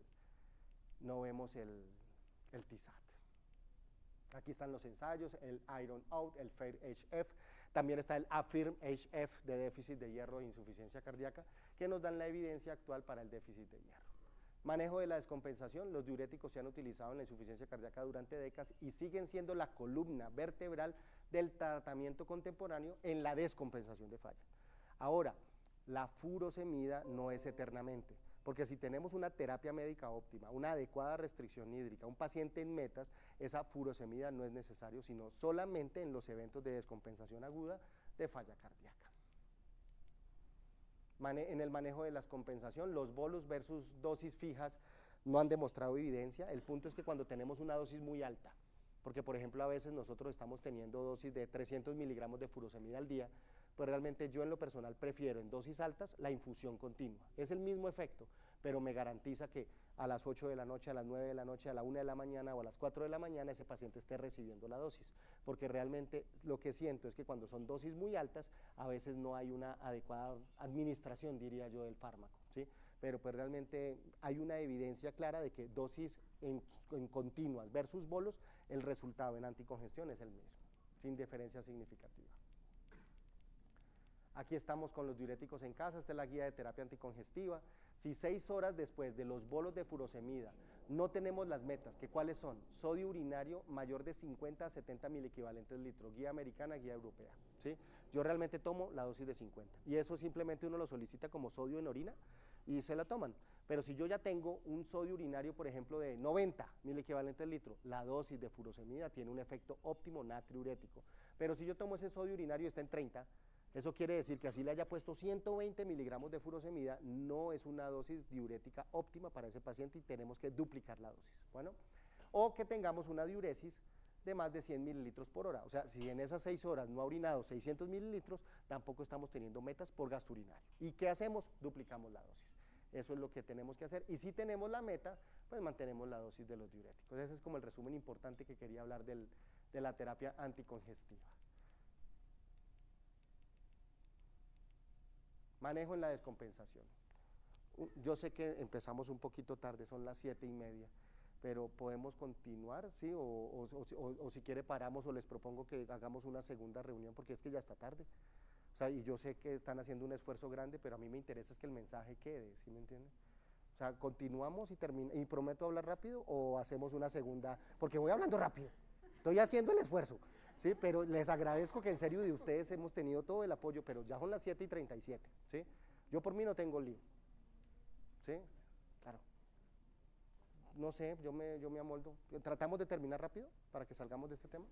TSAT. Aquí están los ensayos, el Iron Out, el Fair HF, también está el Affirm HF de déficit de hierro e insuficiencia cardíaca, que nos dan la evidencia actual para el déficit de hierro. Manejo de la descompensación, los diuréticos se han utilizado en la insuficiencia cardíaca durante décadas y siguen siendo la columna vertebral del tratamiento contemporáneo en la descompensación de falla. Ahora, la furosemida no es eternamente, porque si tenemos una terapia médica óptima, una adecuada restricción hídrica, un paciente en metas, esa furosemida no es necesario, sino solamente en los eventos de descompensación aguda de falla cardíaca. En el manejo de la descompensación, los bolos versus dosis fijas no han demostrado evidencia. El punto es que cuando tenemos una dosis muy alta, porque por ejemplo a veces nosotros estamos teniendo dosis de 300 miligramos de furosemida al día, pues realmente yo en lo personal prefiero en dosis altas la infusión continua. Es el mismo efecto, pero me garantiza que a las 8 de la noche, a las 9 de la noche, a la 1 de la mañana o a las 4 de la mañana ese paciente esté recibiendo la dosis, porque realmente lo que siento es que cuando son dosis muy altas, a veces no hay una adecuada administración, diría yo, del fármaco, ¿sí? Pero pues realmente hay una evidencia clara de que dosis en continuas versus bolos, el resultado en anticongestión es el mismo, sin diferencia significativa. Aquí estamos con los diuréticos en casa, esta es la guía de terapia anticongestiva. Si 6 horas después de los bolos de furosemida no tenemos las metas, que ¿cuáles son? Sodio urinario mayor de 50 a 70 miliequivalentes litro, guía americana, guía europea, ¿sí? Yo realmente tomo la dosis de 50 y eso simplemente uno lo solicita como sodio en orina y se la toman. Pero si yo ya tengo un sodio urinario, por ejemplo, de 90 miliequivalentes litro, la dosis de furosemida tiene un efecto óptimo natriurético. Pero si yo tomo ese sodio urinario y está en 30, eso quiere decir que así le haya puesto 120 miligramos de furosemida, no es una dosis diurética óptima para ese paciente y tenemos que duplicar la dosis. Bueno, o que tengamos una diuresis de más de 100 mililitros por hora. O sea, si en esas 6 horas no ha orinado 600 mililitros, tampoco estamos teniendo metas por gasto urinario. ¿Y qué hacemos? Duplicamos la dosis. Eso es lo que tenemos que hacer. Y si tenemos la meta, pues mantenemos la dosis de los diuréticos. Ese es como el resumen importante que quería hablar de la terapia anticongestiva. Manejo en la descompensación. Yo sé que empezamos un poquito tarde, son las 7:30, pero podemos continuar, ¿sí? O si quiere paramos o les propongo que hagamos una segunda reunión porque es que ya está tarde. O sea, y yo sé que están haciendo un esfuerzo grande, pero a mí me interesa es que el mensaje quede, ¿sí me entiende? O sea, continuamos y prometo hablar rápido o hacemos una segunda, porque voy hablando rápido, estoy haciendo el esfuerzo. Sí, pero les agradezco que en serio de ustedes hemos tenido todo el apoyo, pero ya son las 7:37, ¿sí? Yo por mí no tengo lío, ¿sí? Claro. No sé, yo me amoldo. ¿Tratamos de terminar rápido para que salgamos de este tema?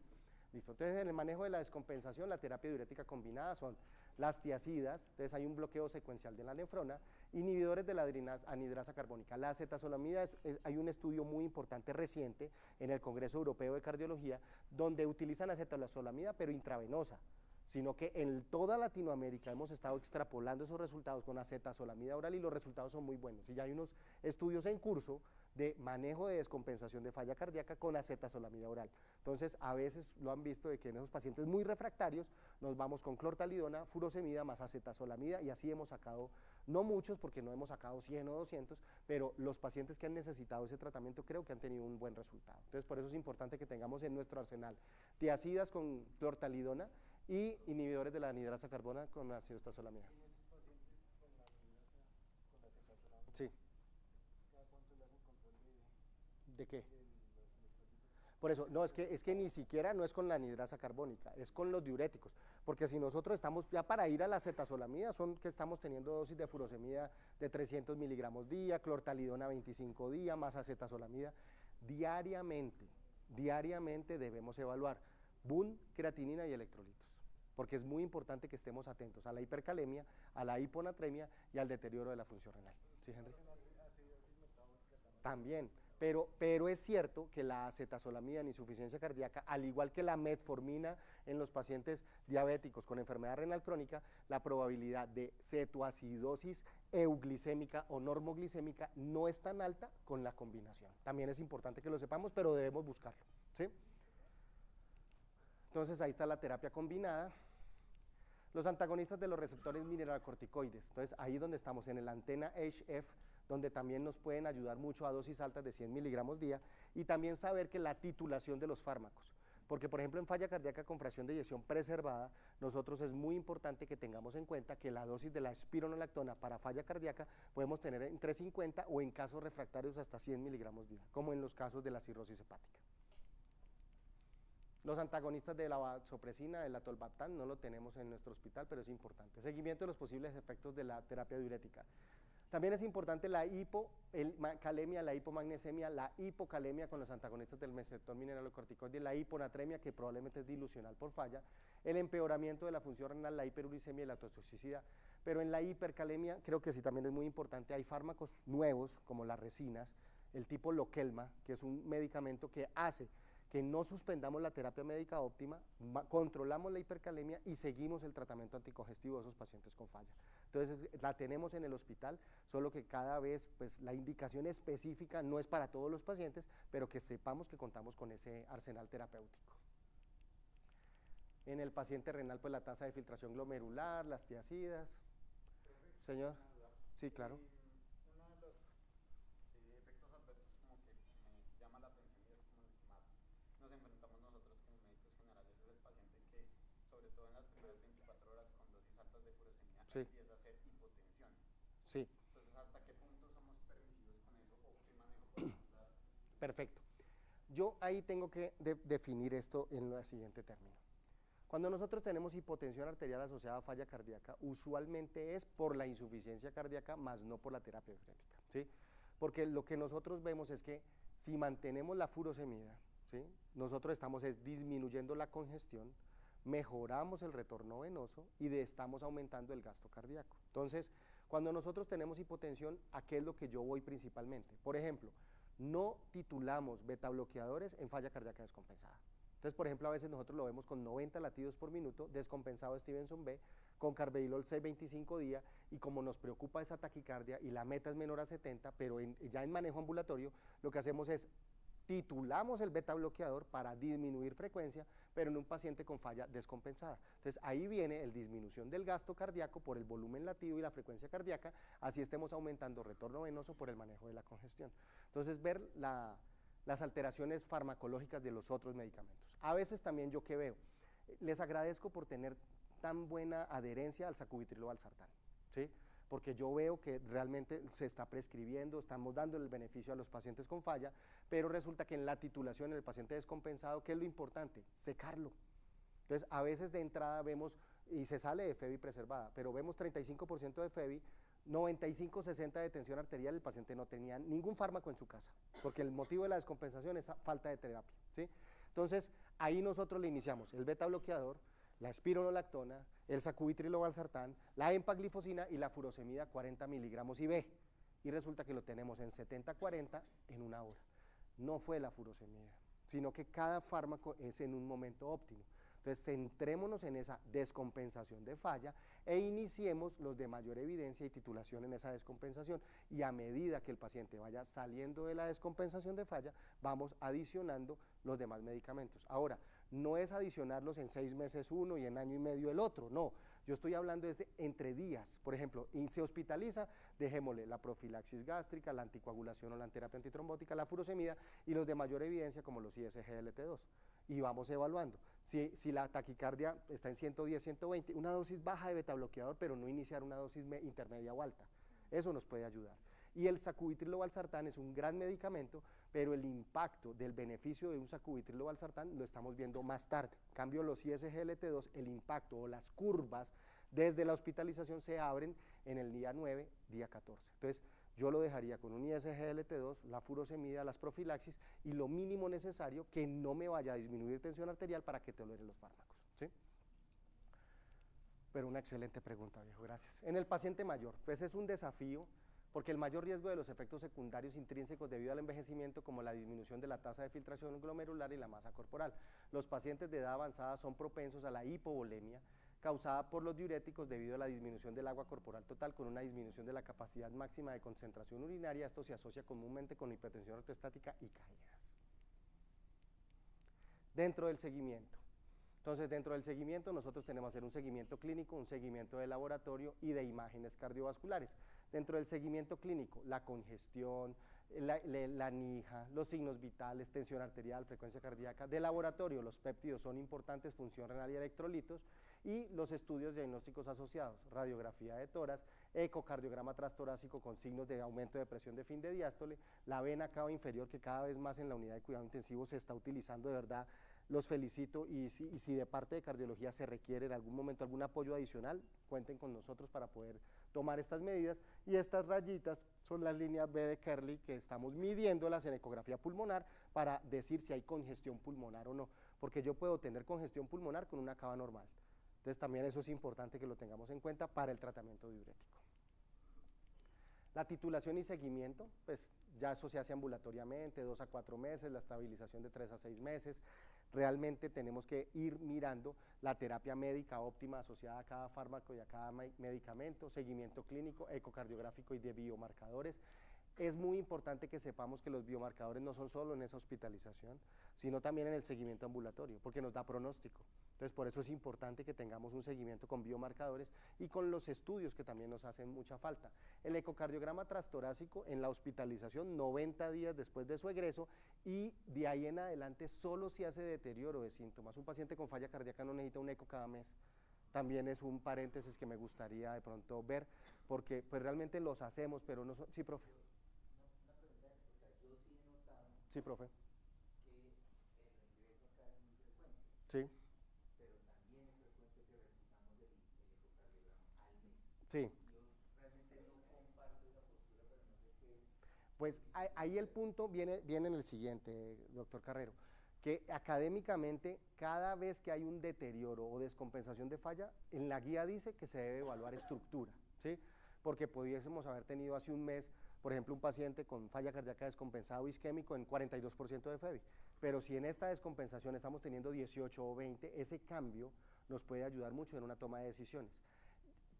Listo, entonces en el manejo de la descompensación, la terapia diurética combinada son las tiacidas, entonces hay un bloqueo secuencial de la nefrona, inhibidores de la anhidrasa carbónica. La acetazolamida, hay un estudio muy importante reciente en el Congreso Europeo de Cardiología, donde utilizan acetazolamida pero intravenosa, sino que en toda Latinoamérica hemos estado extrapolando esos resultados con acetazolamida oral y los resultados son muy buenos. Y ya hay unos estudios en curso de manejo de descompensación de falla cardíaca con acetazolamida oral. Entonces, a veces lo han visto de que en esos pacientes muy refractarios nos vamos con clortalidona, furosemida más acetazolamida y así hemos sacado, no muchos porque no hemos sacado 100 o 200, pero los pacientes que han necesitado ese tratamiento creo que han tenido un buen resultado. Entonces, por eso es importante que tengamos en nuestro arsenal tiacidas con clortalidona y inhibidores de la anhidrasa carbona con acetazolamida. Sí. ¿De qué? Por eso, no, es que ni siquiera no es con la anhidrasa carbónica, es con los diuréticos, porque si nosotros estamos, ya para ir a la acetazolamida, son que estamos teniendo dosis de furosemida de 300 miligramos día, clortalidona 25 días, más acetazolamida, diariamente debemos evaluar BUN, creatinina y electrolitos, porque es muy importante que estemos atentos a la hipercalemia, a la hiponatremia y al deterioro de la función renal. ¿Sí, Henry? También. Pero es cierto que la acetazolamida en insuficiencia cardíaca, al igual que la metformina en los pacientes diabéticos con enfermedad renal crónica, la probabilidad de cetoacidosis euglicémica o normoglicémica no es tan alta con la combinación. También es importante que lo sepamos, pero debemos buscarlo, ¿sí? Entonces ahí está la terapia combinada. Los antagonistas de los receptores mineralocorticoides, entonces ahí donde estamos, en el antena HF, donde también nos pueden ayudar mucho a dosis altas de 100 miligramos día, y también saber que la titulación de los fármacos, porque por ejemplo en falla cardíaca con fracción de eyección preservada, nosotros es muy importante que tengamos en cuenta que la dosis de la espironolactona para falla cardíaca podemos tener entre 50 o en casos refractarios hasta 100 miligramos día, como en los casos de la cirrosis hepática. Los antagonistas de la vasopresina, el atolbaptán, no lo tenemos en nuestro hospital, pero es importante. Seguimiento de los posibles efectos de la terapia diurética. También es importante la hipocalemia, la hipomagnesemia, la hipocalemia con los antagonistas del receptor mineralocorticoide, la hiponatremia, que probablemente es dilucional por falla, el empeoramiento de la función renal, la hiperuricemia y la toxicidad. Pero en la hipercalemia, creo que sí también es muy importante, hay fármacos nuevos, como las resinas, el tipo Lokelma, que es un medicamento que hace que no suspendamos la terapia médica óptima, controlamos la hipercalemia y seguimos el tratamiento anticongestivo de esos pacientes con falla. Entonces la tenemos en el hospital, solo que cada vez pues, la indicación específica no es para todos los pacientes, pero que sepamos que contamos con ese arsenal terapéutico. En el paciente renal, pues la tasa de filtración glomerular, las tiacidas. Señor, sí, claro. Uno de los efectos adversos como que me llama la atención y es como el que más nos enfrentamos nosotros como médicos generales es el paciente que, sobre todo en las primeras 24 horas con dosis altas de furosemida, Sí. empieza a hacer hipotensiones. Sí. Entonces, ¿hasta qué punto somos permisivos con eso o qué manejo podemos dar? Perfecto. Yo ahí tengo que definir esto en el siguiente término. Cuando nosotros tenemos hipotensión arterial asociada a falla cardíaca, usualmente es por la insuficiencia cardíaca, más no por la terapia diurética, ¿sí? Porque lo que nosotros vemos es que si mantenemos la furosemida, ¿sí? Nosotros estamos disminuyendo la congestión, mejoramos el retorno venoso y estamos aumentando el gasto cardíaco. Entonces, cuando nosotros tenemos hipotensión, ¿a qué es lo que yo voy principalmente? Por ejemplo, no titulamos beta bloqueadores en falla cardíaca descompensada. Entonces, por ejemplo, a veces nosotros lo vemos con 90 latidos por minuto, descompensado Stevenson B, con carvedilol 6-25 días, y como nos preocupa esa taquicardia y la meta es menor a 70, pero ya en manejo ambulatorio, lo que hacemos es titulamos el beta bloqueador para disminuir frecuencia, pero en un paciente con falla descompensada. Entonces, ahí viene el disminución del gasto cardíaco por el volumen latido y la frecuencia cardíaca, así estemos aumentando retorno venoso por el manejo de la congestión. Entonces, ver las alteraciones farmacológicas de los otros medicamentos. A veces también yo que veo, les agradezco por tener tan buena adherencia al sacubitril o valsartán, ¿sí? Porque yo veo que realmente se está prescribiendo, estamos dando el beneficio a los pacientes con falla, pero resulta que en la titulación en el paciente descompensado, ¿qué es lo importante? Secarlo. Entonces, a veces de entrada vemos, y se sale de FEBI preservada, pero vemos 35% de FEBI, 95-60 de tensión arterial, el paciente no tenía ningún fármaco en su casa, porque el motivo de la descompensación es falta de terapia, ¿sí? Entonces, ahí nosotros le iniciamos el beta bloqueador, la espironolactona, el sacubitril o valsartán, la empaglifosina y la furosemida 40 miligramos IV, y resulta que lo tenemos en 70-40 en una hora. No fue la furosemida, sino que cada fármaco es en un momento óptimo. Entonces, centrémonos en esa descompensación de falla e iniciemos los de mayor evidencia y titulación en esa descompensación. Y a medida que el paciente vaya saliendo de la descompensación de falla, vamos adicionando los demás medicamentos. Ahora, no es adicionarlos en 6 meses uno y en año y medio el otro, no. Yo estoy hablando desde entre días. Por ejemplo, y se hospitaliza, dejémosle la profilaxis gástrica, la anticoagulación o la terapia antitrombótica, la furosemida y los de mayor evidencia como los ISGLT2. Y vamos evaluando. Si la taquicardia está en 110, 120, una dosis baja de beta bloqueador, pero no iniciar una dosis intermedia o alta. Eso nos puede ayudar. Y el sacubitril o valsartán es un gran medicamento, pero el impacto del beneficio de un sacubitril o valsartán lo estamos viendo más tarde. En cambio, los ISGLT2, el impacto o las curvas desde la hospitalización se abren en el día 9, día 14. Entonces, yo lo dejaría con un ISGLT2, la furosemida, las profilaxis y lo mínimo necesario que no me vaya a disminuir tensión arterial para que tolere los fármacos, ¿sí? Pero una excelente pregunta, viejo, gracias. En el paciente mayor, pues es un desafío porque el mayor riesgo de los efectos secundarios intrínsecos debido al envejecimiento, como la disminución de la tasa de filtración glomerular y la masa corporal. Los pacientes de edad avanzada son propensos a la hipovolemia, causada por los diuréticos debido a la disminución del agua corporal total con una disminución de la capacidad máxima de concentración urinaria. Esto se asocia comúnmente con hipertensión ortostática y caídas. Dentro del seguimiento, Entonces, dentro del seguimiento, nosotros tenemos que hacer un seguimiento clínico, un seguimiento de laboratorio y de imágenes cardiovasculares. Dentro del seguimiento clínico, la congestión, la NIJA, los signos vitales, tensión arterial, frecuencia cardíaca. De laboratorio, los péptidos son importantes, función renal y electrolitos, y los estudios diagnósticos asociados, radiografía de tórax, ecocardiograma transtorácico con signos de aumento de presión de fin de diástole, la vena cava inferior, que cada vez más en la unidad de cuidado intensivo se está utilizando, de verdad, los felicito, y si de parte de cardiología se requiere en algún momento algún apoyo adicional, cuenten con nosotros para poder tomar estas medidas. Y estas rayitas son las líneas B de Kerley, que estamos midiéndolas en ecografía pulmonar para decir si hay congestión pulmonar o no, porque yo puedo tener congestión pulmonar con una cava normal. Entonces también eso es importante que lo tengamos en cuenta para el tratamiento diurético. La titulación y seguimiento, pues ya eso se hace ambulatoriamente, 2 a 4 meses, la estabilización de 3 a 6 meses. Realmente tenemos que ir mirando la terapia médica óptima asociada a cada fármaco y a cada medicamento, seguimiento clínico, ecocardiográfico y de biomarcadores. Es muy importante que sepamos que los biomarcadores no son solo en esa hospitalización, sino también en el seguimiento ambulatorio, porque nos da pronóstico. Entonces, por eso es importante que tengamos un seguimiento con biomarcadores y con los estudios que también nos hacen mucha falta. El ecocardiograma transtorácico en la hospitalización 90 días después de su egreso, y de ahí en adelante solo si hace deterioro de síntomas. Un paciente con falla cardíaca no necesita un eco cada mes. También es un paréntesis que me gustaría de pronto ver, porque pues realmente los hacemos, pero no son... Sí, profe. Una pregunta, o sea, yo sí he notado Sí, profe. que el reingreso acá es muy frecuente, Sí, pero también es frecuente que repitamos el ecocardiograma al mes. sí. Yo realmente no comparto esa postura, pero no sé qué. Pues ahí el punto viene en el siguiente, doctor Carrero, que académicamente cada vez que hay un deterioro o descompensación de falla, en la guía dice que se debe evaluar estructura, ¿sí? Porque pudiésemos haber tenido hace un mes, por ejemplo, un paciente con falla cardíaca descompensado isquémico en 42% de FEBI, pero si en esta descompensación estamos teniendo 18 o 20, ese cambio nos puede ayudar mucho en una toma de decisiones.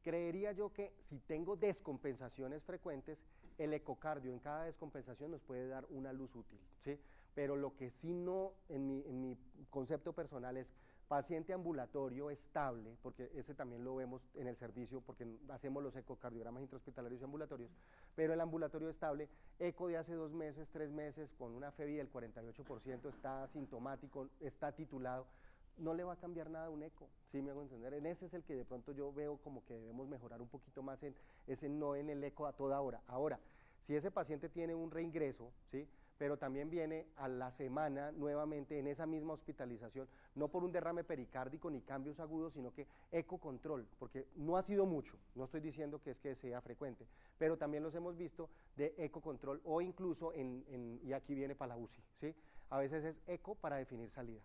Creería yo que si tengo descompensaciones frecuentes, el ecocardio en cada descompensación nos puede dar una luz útil, ¿sí? Pero lo que sí no, en mi concepto personal, es paciente ambulatorio estable, porque ese también lo vemos en el servicio, porque hacemos los ecocardiogramas intrahospitalarios y ambulatorios, pero el ambulatorio estable, eco de hace 2 meses, 3 meses, con una FEBI del 48%, está asintomático, está titulado, no le va a cambiar nada un eco, ¿sí me hago entender? En ese es el que de pronto yo veo como que debemos mejorar un poquito más, no en el eco a toda hora. Ahora, si ese paciente tiene un reingreso, ¿sí? Pero también viene a la semana nuevamente en esa misma hospitalización, no por un derrame pericárdico ni cambios agudos, sino que ecocontrol, porque no ha sido mucho, no estoy diciendo que es que sea frecuente, pero también los hemos visto de ecocontrol, o incluso y aquí viene para la UCI, ¿sí? A veces es eco para definir salida,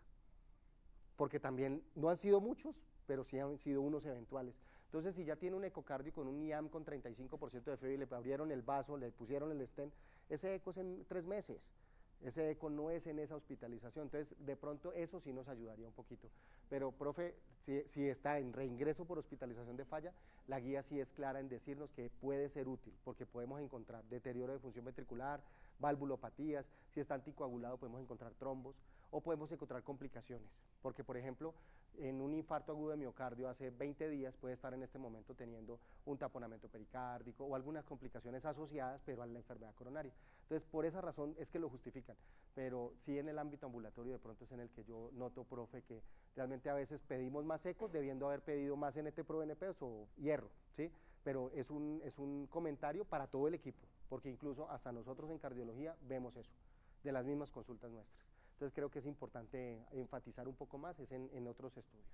porque también no han sido muchos, pero sí han sido unos eventuales. Entonces, si ya tiene un ecocardio con un IAM con 35% de FEBI, le abrieron el vaso, le pusieron el stent, ese eco es en 3 meses, ese eco no es en esa hospitalización. Entonces, de pronto eso sí nos ayudaría un poquito. Pero, profe, si está en reingreso por hospitalización de falla, la guía sí es clara en decirnos que puede ser útil, porque podemos encontrar deterioro de función ventricular, valvulopatías, si está anticoagulado podemos encontrar trombos, o podemos encontrar complicaciones, porque por ejemplo, en un infarto agudo de miocardio hace 20 días puede estar en este momento teniendo un taponamiento pericárdico o algunas complicaciones asociadas, pero a la enfermedad coronaria. Entonces, por esa razón es que lo justifican, pero sí en el ámbito ambulatorio de pronto es en el que yo noto, profe, que realmente a veces pedimos más ecos, debiendo haber pedido más NT-proBNP o hierro, ¿sí? Pero es un comentario para todo el equipo, porque incluso hasta nosotros en cardiología vemos eso, de las mismas consultas nuestras. Entonces creo que es importante enfatizar un poco más, es en otros estudios.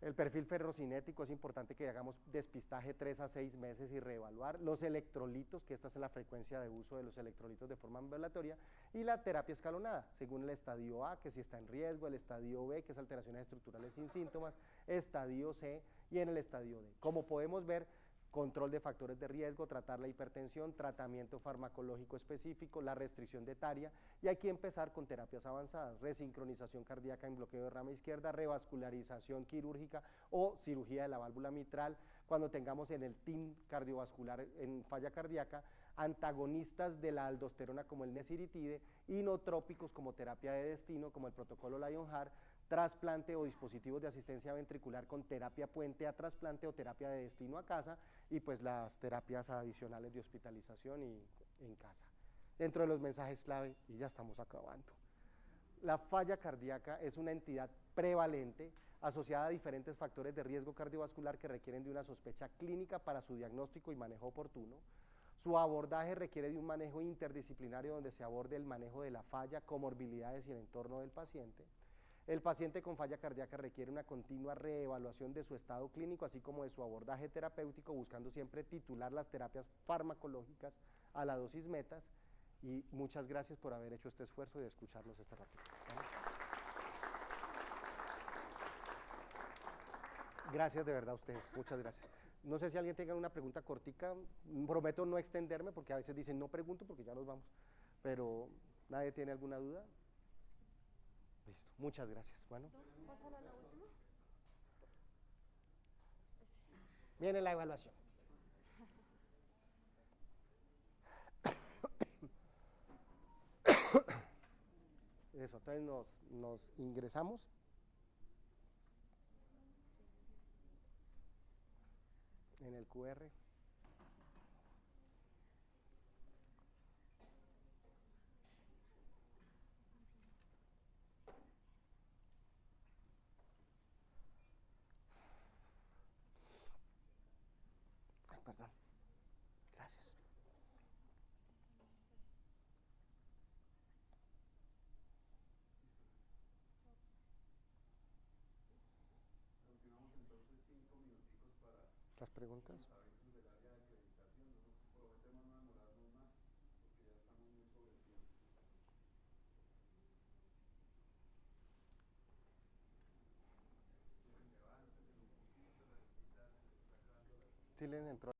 El perfil ferrocinético, es importante que hagamos despistaje 3 a 6 meses y reevaluar. Los electrolitos, que esta es la frecuencia de uso de los electrolitos de forma ambulatoria, y la terapia escalonada, según el estadio A, que si está en riesgo, el estadio B, que es alteraciones estructurales sin síntomas, estadio C y en el estadio D. Como podemos ver, control de factores de riesgo, tratar la hipertensión, tratamiento farmacológico específico, la restricción de etaria, y hay que empezar con terapias avanzadas, resincronización cardíaca en bloqueo de rama izquierda, revascularización quirúrgica o cirugía de la válvula mitral, cuando tengamos en el TIM cardiovascular en falla cardíaca, antagonistas de la aldosterona como el nesiritide, inotrópicos como terapia de destino, como el protocolo Lionheart, trasplante o dispositivos de asistencia ventricular con terapia puente a trasplante o terapia de destino a casa, y pues las terapias adicionales de hospitalización y en casa. Dentro de los mensajes clave, y ya estamos acabando. La falla cardíaca es una entidad prevalente asociada a diferentes factores de riesgo cardiovascular que requieren de una sospecha clínica para su diagnóstico y manejo oportuno. Su abordaje requiere de un manejo interdisciplinario donde se aborde el manejo de la falla, comorbilidades y el entorno del paciente. El paciente con falla cardíaca requiere una continua reevaluación de su estado clínico, así como de su abordaje terapéutico, buscando siempre titular las terapias farmacológicas a la dosis metas. Y muchas gracias por haber hecho este esfuerzo y de escucharnos este ratito. ¿Vale? Gracias de verdad a ustedes, muchas gracias. No sé si alguien tenga una pregunta cortica, prometo no extenderme porque a veces dicen no pregunto porque ya nos vamos, pero ¿nadie tiene alguna duda? Listo, muchas gracias. Bueno. ¿Pasan a la última? Viene la evaluación. Eso, entonces nos ingresamos. En el QR. Ay, perdón. Gracias. Continuamos entonces 5 minuticos para ¿Las preguntas? los avisos del área de acreditación. No nos prometemos no demorarnos más porque ya estamos muy sobre el tiempo. Sí, les entró.